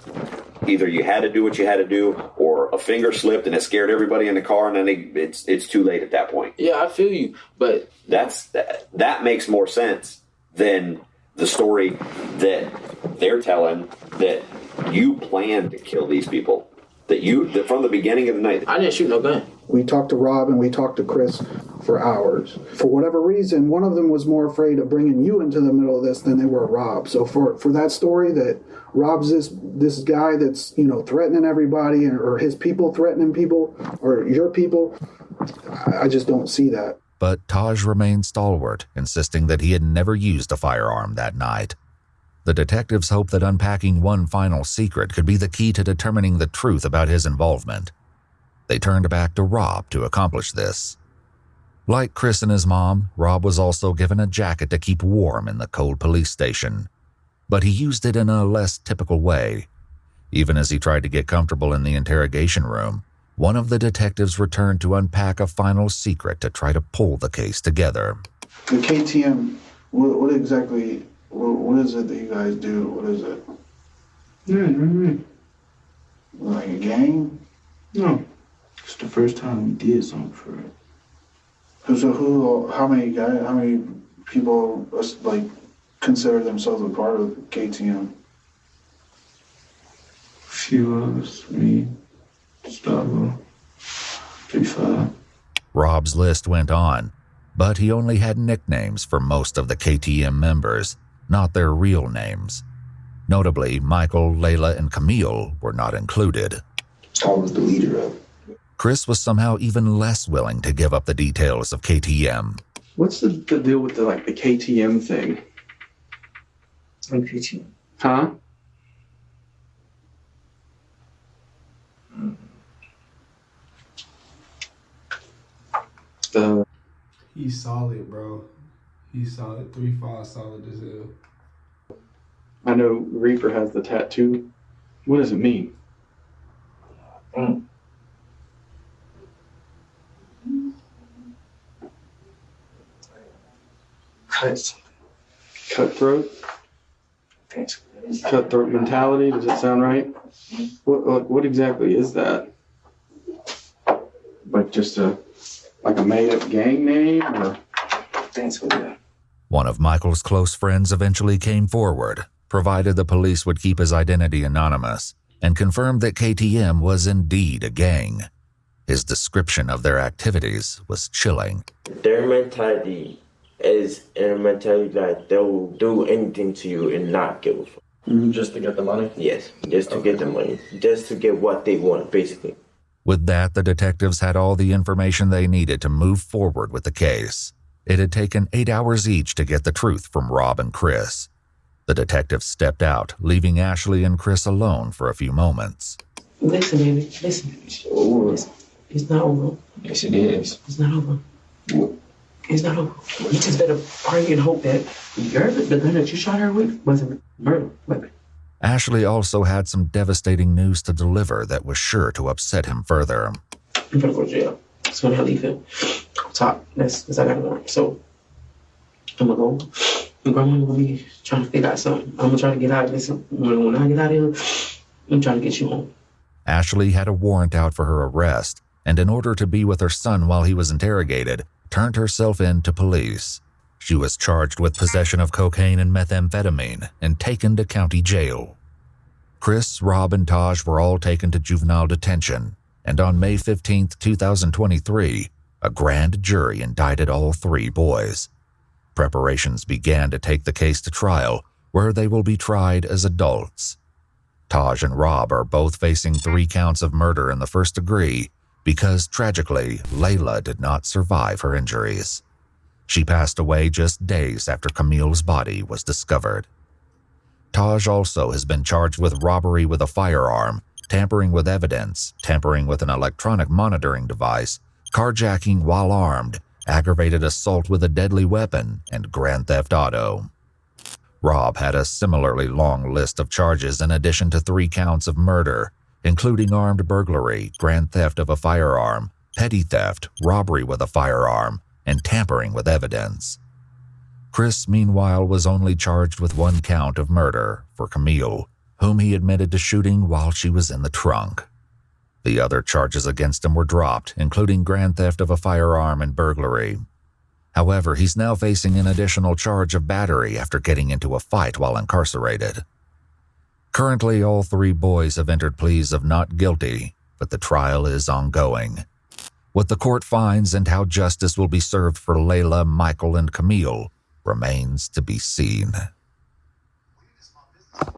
either you had to do what you had to do, or a finger slipped and it scared everybody in the car, and then it's too late at that point. Yeah, I feel you, but that makes more sense than the story that they're telling, that you planned to kill these people, that from the beginning of the night. I didn't shoot no gun. We talked to Rob and we talked to Chris for hours. For whatever reason, one of them was more afraid of bringing you into the middle of this than they were Rob. So for that story that Rob's this guy that's, you know, threatening everybody, or his people threatening people, or your people, I just don't see that. But Taj remained stalwart, insisting that he had never used a firearm that night. The detectives hoped that unpacking one final secret could be the key to determining the truth about his involvement. They turned back to Rob to accomplish this. Like Chris and his mom, Rob was also given a jacket to keep warm in the cold police station. But he used it in a less typical way. Even as he tried to get comfortable in the interrogation room, one of the detectives returned to unpack a final secret to try to pull the case together. The KTM, what exactly, what is it that you guys do? What is it? Like a gang? No. It's the first time we did something for it. So how many people like consider themselves a part of KTM? A few of us, me, Gustavo, 3-5. Rob's list went on, but he only had nicknames for most of the KTM members, not their real names. Notably, Michael, Layla, and Camille were not included. I was the leader of it. Chris was somehow even less willing to give up the details of KTM. What's the deal with the KTM thing? KTM. Huh? He's solid, bro. He's solid. 3-5 solid as hell. I know Reaper has the tattoo. What does it mean? Cutthroat? Cutthroat mentality, does it sound right? What exactly is that? Like just a made-up gang name, or? One of Michael's close friends eventually came forward, provided the police would keep his identity anonymous, and confirmed that KTM was indeed a gang. His description of their activities was chilling. Their mentality is a mentality that they will do anything to you and not give a fuck. Just to get the money? Yes, just to get the money. Just to get what they want, basically. With that, the detectives had all the information they needed to move forward with the case. It had taken 8 hours each to get the truth from Rob and Chris. The detectives stepped out, leaving Ashley and Chris alone for a few moments. Listen, baby, listen. It's not over. Yes, it is. It's not over. It's not over. You just better pray and hope that the gun that you shot her with wasn't murder weapon. Ashley also had some devastating news to deliver that was sure to upset him further. I'm gonna go to jail. That's when I leave him. Top. That's I got a warrant. So I'm gonna go. And grandma gonna be trying to figure out something. I'm gonna try to get out of this. When I get out of here, I'm trying to get you home. Ashley had a warrant out for her arrest, and in order to be with her son while he was interrogated, turned herself in to police. She was charged with possession of cocaine and methamphetamine and taken to county jail. Chris, Rob, and Taj were all taken to juvenile detention, and on May 15, 2023, a grand jury indicted all 3 boys. Preparations began to take the case to trial, where they will be tried as adults. Taj and Rob are both facing 3 counts of murder in the first degree because, tragically, Layla did not survive her injuries. She passed away just days after Camille's body was discovered. Taj also has been charged with robbery with a firearm, tampering with evidence, tampering with an electronic monitoring device, carjacking while armed, aggravated assault with a deadly weapon, and grand theft auto. Rob had a similarly long list of charges in addition to 3 counts of murder, including armed burglary, grand theft of a firearm, petty theft, robbery with a firearm, and tampering with evidence. Chris, meanwhile, was only charged with 1 count of murder for Camille. whom he admitted to shooting while she was in the trunk. The other charges against him were dropped, including grand theft of a firearm and burglary. However, he's now facing an additional charge of battery after getting into a fight while incarcerated. Currently, all 3 boys have entered pleas of not guilty, but the trial is ongoing. What the court finds and how justice will be served for Layla, Michael, and Camille remains to be seen.